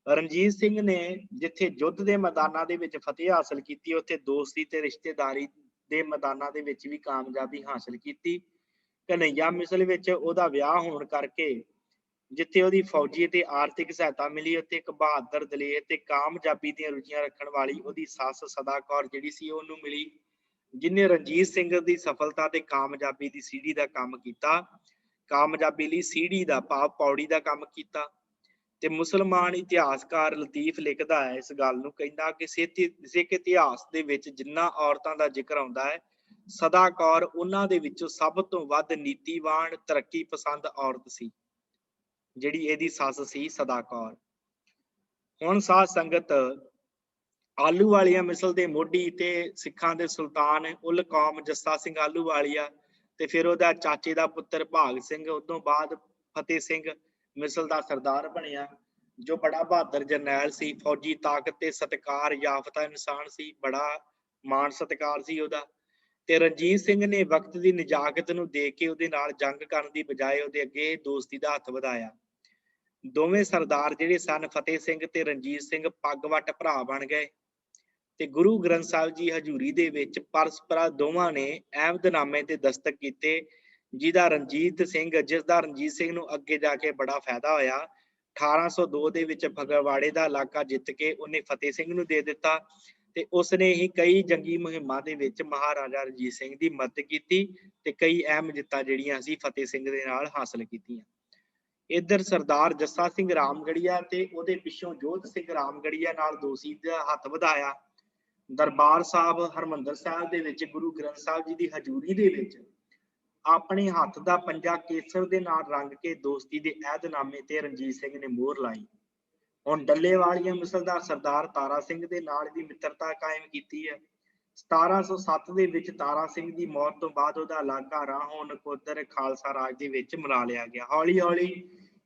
ਰਣਜੀਤ ਸਿੰਘ ਨੇ ਜਿੱਥੇ ਯੁੱਧ ਦੇ ਮੈਦਾਨਾਂ ਦੇ ਵਿੱਚ ਫਤਿਹ ਹਾਸਲ ਕੀਤੀ, ਉੱਥੇ ਦੋਸਤੀ ਤੇ ਰਿਸ਼ਤੇਦਾਰੀ ਦੇ ਮੈਦਾਨਾਂ ਦੇ ਵਿੱਚ ਵੀ ਕਾਮਯਾਬੀ ਹਾਸਲ ਕੀਤੀ। ਕਨਈਆ ਮਿਸਲ ਵਿੱਚ ਉਹਦਾ ਵਿਆਹ ਹੋਣ ਕਰਕੇ ਜਿੱਥੇ ਉਹਦੀ ਫੌਜੀ ਤੇ ਆਰਥਿਕ ਸਹਾਇਤਾ ਮਿਲੀ, ਉੱਥੇ ਇੱਕ ਬਹਾਦਰ, ਦਲੇਰ ਤੇ ਕਾਮਯਾਬੀ ਦੀਆਂ ਰੁਚੀਆਂ ਰੱਖਣ ਵਾਲੀ ਉਹਦੀ ਸੱਸ ਸਦਾ ਕੌਰ ਜਿਹੜੀ ਸੀ ਉਹਨੂੰ ਮਿਲੀ, ਜਿਹਨੇ ਰਣਜੀਤ ਸਿੰਘ ਦੀ ਸਫਲਤਾ ਤੇ ਕਾਮਯਾਬੀ ਦੀ ਸੀੜੀ ਦਾ ਕੰਮ ਕੀਤਾ। ਕਾਮਯਾਬੀ ਲਈ ਸੀੜੀ ਦਾ ਭਾਵ ਪੌੜੀ ਦਾ ਕੰਮ ਕੀਤਾ। ਤੇ ਮੁਸਲਮਾਨ ਇਤਿਹਾਸਕਾਰ ਲਤੀਫ ਲਿਖਦਾ ਹੈ ਇਸ ਗੱਲ ਨੂੰ, ਕਹਿੰਦਾ ਕਿ ਸਿੱਖ ਇਤਿਹਾਸ ਦੇ ਵਿੱਚ ਜਿੰਨਾ ਔਰਤਾਂ ਦਾ ਜ਼ਿਕਰ ਆਉਂਦਾ ਹੈ, ਸਦਾ ਕੌਰ ਉਹਨਾਂ ਦੇ ਵਿੱਚੋਂ ਸਭ ਤੋਂ ਵੱਧ ਨੀਤੀਵਾਨ, ਤਰੱਕੀ ਪਸੰਦ ਔਰਤ ਸੀ, ਜਿਹੜੀ ਇਹਦੀ ਸੱਸ ਸੀ ਸਦਾ ਕੌਰ। ਹੁਣ ਸਾਧ ਸੰਗਤ, ਆਲੂਵਾਲੀਆ ਮਿਸਲ ਦੇ ਮੋਢੀ ਤੇ ਸਿੱਖਾਂ ਦੇ ਸੁਲਤਾਨ ਉਲ ਕੌਮ ਜੱਸਾ ਸਿੰਘ ਆਲੂਵਾਲੀਆ ਤੇ ਫਿਰ ਉਹਦਾ ਚਾਚੇ ਦਾ ਪੁੱਤਰ ਭਾਗ ਸਿੰਘ, ਉਦੋਂ ਬਾਅਦ ਫਤਿਹ ਸਿੰਘ ਮਿਸਲ ਦਾ ਸਰਦਾਰ ਬਣਿਆ, ਜੋ ਬੜਾ ਬਹਾਦਰ ਜਰਨੈਲ ਸੀ, ਫੌਜੀ ਤਾਕਤ ਤੇ ਸਤਿਕਾਰ ਯਾਫਤਾ ਇਨਸਾਨ ਸੀ, ਬੜਾ ਮਾਣ ਸਤਿਕਾਰ ਸੀ ਉਹਦਾ। ਤੇ ਰਣਜੀਤ ਸਿੰਘ ਨੇ ਵਕਤ ਦੀ ਨਜਾਕਤ ਨੂੰ ਦੇਖ ਕੇ ਉਹਦੇ ਨਾਲ ਜੰਗ ਕਰਨ ਦੀ ਬਜਾਏ ਉਹਦੇ ਅੱਗੇ ਦੋਸਤੀ ਦਾ ਹੱਥ ਵਧਾਇਆ। ਦੋਵੇਂ ਸਰਦਾਰ ਜਿਹੜੇ ਸਨ, ਫਤਿਹ ਸਿੰਘ ਤੇ ਰਣਜੀਤ ਸਿੰਘ, ਪੱਗ ਵੱਟ ਭਰਾ ਬਣ ਗਏ ਤੇ ਗੁਰੂ ਗ੍ਰੰਥ ਸਾਹਿਬ ਜੀ ਹਜ਼ੂਰੀ ਦੇ ਵਿੱਚ ਪਰਸਪਰਾ ਦੋਵਾਂ ਨੇ ਅਹਿਮਦਨਾਮੇ ਤੇ ਦਸਤਕ ਕੀਤੇ, ਜਿਸ ਦਾ ਰਣਜੀਤ ਸਿੰਘ ਨੂੰ ਅੱਗੇ ਜਾ ਕੇ ਬੜਾ ਫਾਇਦਾ ਹੋਇਆ। 1802 ਦੇ ਵਿੱਚ ਫਗਵਾੜੇ ਦਾ ਇਲਾਕਾ ਜਿੱਤ ਕੇ ਉਹਨੇ ਫਤਿਹ ਸਿੰਘ ਨੂੰ ਦੇ ਦਿੱਤਾ ਤੇ ਉਸਨੇ ਹੀ ਕਈ ਜੰਗੀ ਮੁਹਿੰਮਾਂ ਦੇ ਵਿੱਚ ਮਹਾਰਾਜਾ ਰਣਜੀਤ ਸਿੰਘ ਦੀ ਮਦਦ ਕੀਤੀ ਤੇ ਕਈ ਅਹਿਮ ਜਿੱਤਾਂ ਜਿਹੜੀਆਂ ਸੀ ਫਤਿਹ ਸਿੰਘ ਦੇ ਨਾਲ ਹਾਸਲ ਕੀਤੀਆਂ। ਇੱਧਰ ਸਰਦਾਰ ਜੱਸਾ ਸਿੰਘ ਰਾਮਗੜੀਆ ਤੇ ਉਹਦੇ ਪਿੱਛੋਂ ਜੋਧ ਸਿੰਘ ਰਾਮਗੜੀਆ ਨਾਲ ਦੋਸਤੀ ਦਾ ਹੱਥ ਵਧਾਇਆ। ਦਰਬਾਰ ਸਾਹਿਬ ਹਰਮੰਦਰ ਸਾਹਿਬ ਦੇ ਵਿੱਚ ਗੁਰੂ ਗ੍ਰੰਥ ਸਾਹਿਬ ਜੀ ਦੀ ਹਜ਼ੂਰੀ ਦੇ ਵਿੱਚ ਆਪਣੇ ਹੱਥ ਦਾ ਪੰਜਾ ਕੇਸਰ ਦੇ ਨਾਲ ਰੰਗ ਕੇ ਦੋਸਤੀ ਦੇ ਅਹਿਦਨਾਮੇ ਤੇ ਰਣਜੀਤ ਸਿੰਘ ਨੇ ਮੋਹਰ ਲਾਈ। ਹੁਣ ਡੱਲੇ ਵਾਲੀਆਂ ਮਿਸਲ ਦਾ ਸਰਦਾਰ ਤਾਰਾ ਸਿੰਘ ਦੇ ਨਾਲ ਵੀ ਮਿੱਤਰਤਾ ਕਾਇਮ ਕੀਤੀ ਹੈ। 1707 ਦੇ ਵਿੱਚ ਤਾਰਾ ਸਿੰਘ ਦੀ ਮੌਤ ਤੋਂ ਬਾਅਦ ਉਹਦਾ ਇਲਾਕਾ ਰਾਹੋਂ ਨਕੋਦਰ ਖਾਲਸਾ ਰਾਜ ਦੇ ਵਿੱਚ ਮਿਲਾ ਲਿਆ ਗਿਆ। ਹੌਲੀ ਹੌਲੀ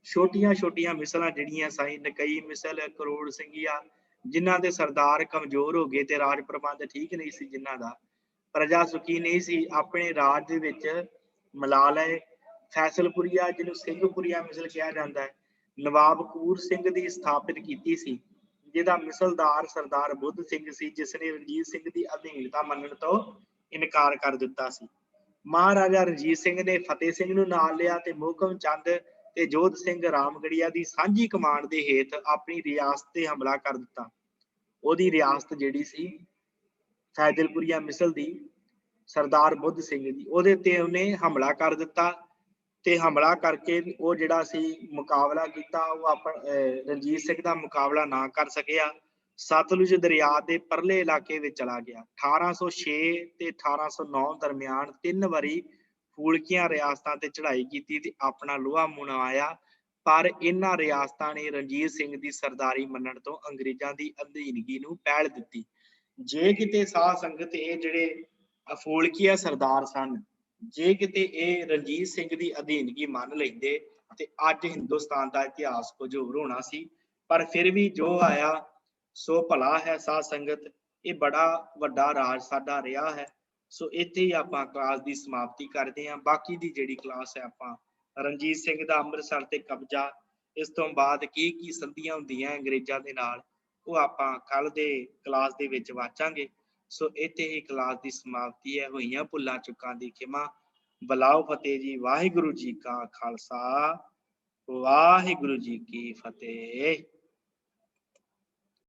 ਛੋਟੀਆਂ ਮਿਸਲਾਂ ਜਿਹੜੀਆਂ ਸਨ, ਨਕਈ ਮਿਸਲ, ਕਰੋੜ ਸਿੰਘੀਆ, ਜਿਨ੍ਹਾਂ ਦੇ ਸਰਦਾਰ ਕਮਜ਼ੋਰ ਹੋ ਗਏ ਤੇ ਰਾਜ ਪ੍ਰਬੰਧ ਠੀਕ ਨਹੀਂ ਸੀ, ਜਿਨ੍ਹਾਂ ਦਾ ਪ੍ਰਜਾ ਸੁਖੀ ਨਹੀਂ ਸੀ, ਆਪਣੇ ਰਾਜ ਦੇ ਵਿੱਚ ਮਿਲਾ ਲਏ। ਫੈਸਲਪੁਰੀਆ, ਜਿਹਨੂੰ ਸਿੰਘਪੁਰੀਆ ਮਿਸਲ ਕਿਹਾ ਜਾਂਦਾ ਹੈ, ਨਵਾਬ ਕੂਰ ਸਿੰਘ ਦੀ ਸਥਾਪਿਤ ਕੀਤੀ ਸੀ, ਜਿਹਦਾ ਮਿਸਲਦਾਰ ਸਰਦਾਰ ਬੁੱਧ ਸਿੰਘ ਸੀ, ਜਿਸ ਨੇ ਰਣਜੀਤ ਸਿੰਘ ਦੀ ਅਧੀਨਤਾ ਮੰਨਣ ਤੋਂ ਇਨਕਾਰ ਕਰ ਦਿੱਤਾ ਸੀ। ਮਹਾਰਾਜਾ ਰਣਜੀਤ ਸਿੰਘ ਨੇ ਫਤਿਹ ਸਿੰਘ ਨੂੰ ਨਾਲ ਲਿਆ ਤੇ ਮੋਹਕਮ ਚੰਦ ਤੇ ਜੋਧ ਸਿੰਘ ਰਾਮਗੜੀਆ ਦੀ ਸਾਂਝੀ ਕਮਾਂਡ ਦੇ ਹੇਠ ਆਪਣੀ ਰਿਆਸਤ ਤੇ ਹਮਲਾ ਕਰ ਦਿੱਤਾ। ਉਹਦੀ ਰਿਆਸਤ ਜਿਹੜੀ ਸੀ ਫੈਜ਼ਲਪੁਰੀਆ ਮਿਸਲ ਦੀ, ਸਰਦਾਰ ਬੁੱਧ ਸਿੰਘ ਦੀ, ਉਹਦੇ ਤੇ ਉਹਨੇ ਹਮਲਾ ਕਰ ਦਿੱਤਾ ਤੇ ਹਮਲਾ ਕਰਕੇ ਉਹ ਜਿਹੜਾ ਸੀ ਮੁਕਾਬਲਾ ਕੀਤਾ, ਉਹ ਰਣਜੀਤ ਸਿੰਘ ਦਾ ਮੁਕਾਬਲਾ ਨਾ ਕਰ ਸਕਿਆ। ਸਤਲੁਜ ਦਰਿਆ ਦੇ ਪਰਲੇ ਇਲਾਕੇ ਵਿੱਚ ਚਲਾ ਗਿਆ। 1806 ਤੇ 1809 ਦਰਮਿਆਨ 3 ਵਾਰੀ ਫੂਲਕੀਆਂ ਰਿਆਸਤਾਂ ਤੇ ਚੜ੍ਹਾਈ ਕੀਤੀ ਤੇ ਆਪਣਾ ਲੋਹਾ ਮੁਣਵਾਇਆ, ਪਰ ਇਹਨਾਂ ਰਿਆਸਤਾਂ ਨੇ ਰਣਜੀਤ ਸਿੰਘ ਦੀ ਸਰਦਾਰੀ ਮੰਨਣ ਤੋਂ ਅੰਗਰੇਜ਼ਾਂ ਦੀ ਅਧੀਨਗੀ ਨੂੰ ਪਹਿਲ ਦਿੱਤੀ। ਜੇ ਕਿਤੇ ਸਾਧ ਸੰਗਤ ਇਹ ਜਿਹੜੇ ਫੂਲਕੀਆ ਸਰਦਾਰ ਸਨ, ਜੇ ਕਿਤੇ ਇਹ ਰਣਜੀਤ ਸਿੰਘ ਦੀ ਅਧੀਨਗੀ ਮੰਨ ਲੈਂਦੇ ਤੇ ਅੱਜ ਹਿੰਦੁਸਤਾਨ ਦਾ ਇਤਿਹਾਸ ਕੁਝ ਹੋਰ ਹੋਣਾ ਸੀ। ਪਰ ਫਿਰ ਵੀ ਜੋ ਆਇਆ ਸੋ ਭਲਾ ਹੈ ਸਾਧ ਸੰਗਤ, ਇਹ ਬੜਾ ਵੱਡਾ ਰਾਜ ਸਾਡਾ ਰਿਹਾ ਹੈ। ਸੋ ਇੱਥੇ ਹੀ ਆਪਾਂ ਕਲਾਸ ਦੀ ਸਮਾਪਤੀ ਕਰਦੇ ਹਾਂ। ਬਾਕੀ ਦੀ ਜਿਹੜੀ ਕਲਾਸ ਹੈ ਆਪਾਂ ਰਣਜੀਤ ਸਿੰਘ ਦਾ ਅੰਮ੍ਰਿਤਸਰ ਤੇ ਕਬਜ਼ਾ, ਇਸ ਤੋਂ ਬਾਅਦ ਕੀ ਸੰਧੀਆਂ ਹੁੰਦੀਆਂ ਅੰਗਰੇਜ਼ਾਂ ਦੇ ਨਾਲ, ਉਹ ਆਪਾਂ ਕੱਲ ਦੇ ਕਲਾਸ ਦੇ ਵਿੱਚ ਵਾਚਾਂਗੇ। ਸੋ ਇੱਥੇ ਹੀ ਕਲਾਸ ਦੀ ਸਮਾਪਤੀ ਹੈ। ਹੋਈਆਂ ਭੁੱਲਾਂ ਚੁੱਕਾਂ ਦੀ ਖਿਮਾ। ਬਲਾਓ ਫਤਿਹ ਜੀ। ਵਾਹਿਗੁਰੂ ਜੀ ਕਾ ਖਾਲਸਾ, ਵਾਹਿਗੁਰੂ ਜੀ ਕੀ ਫਤਿਹ।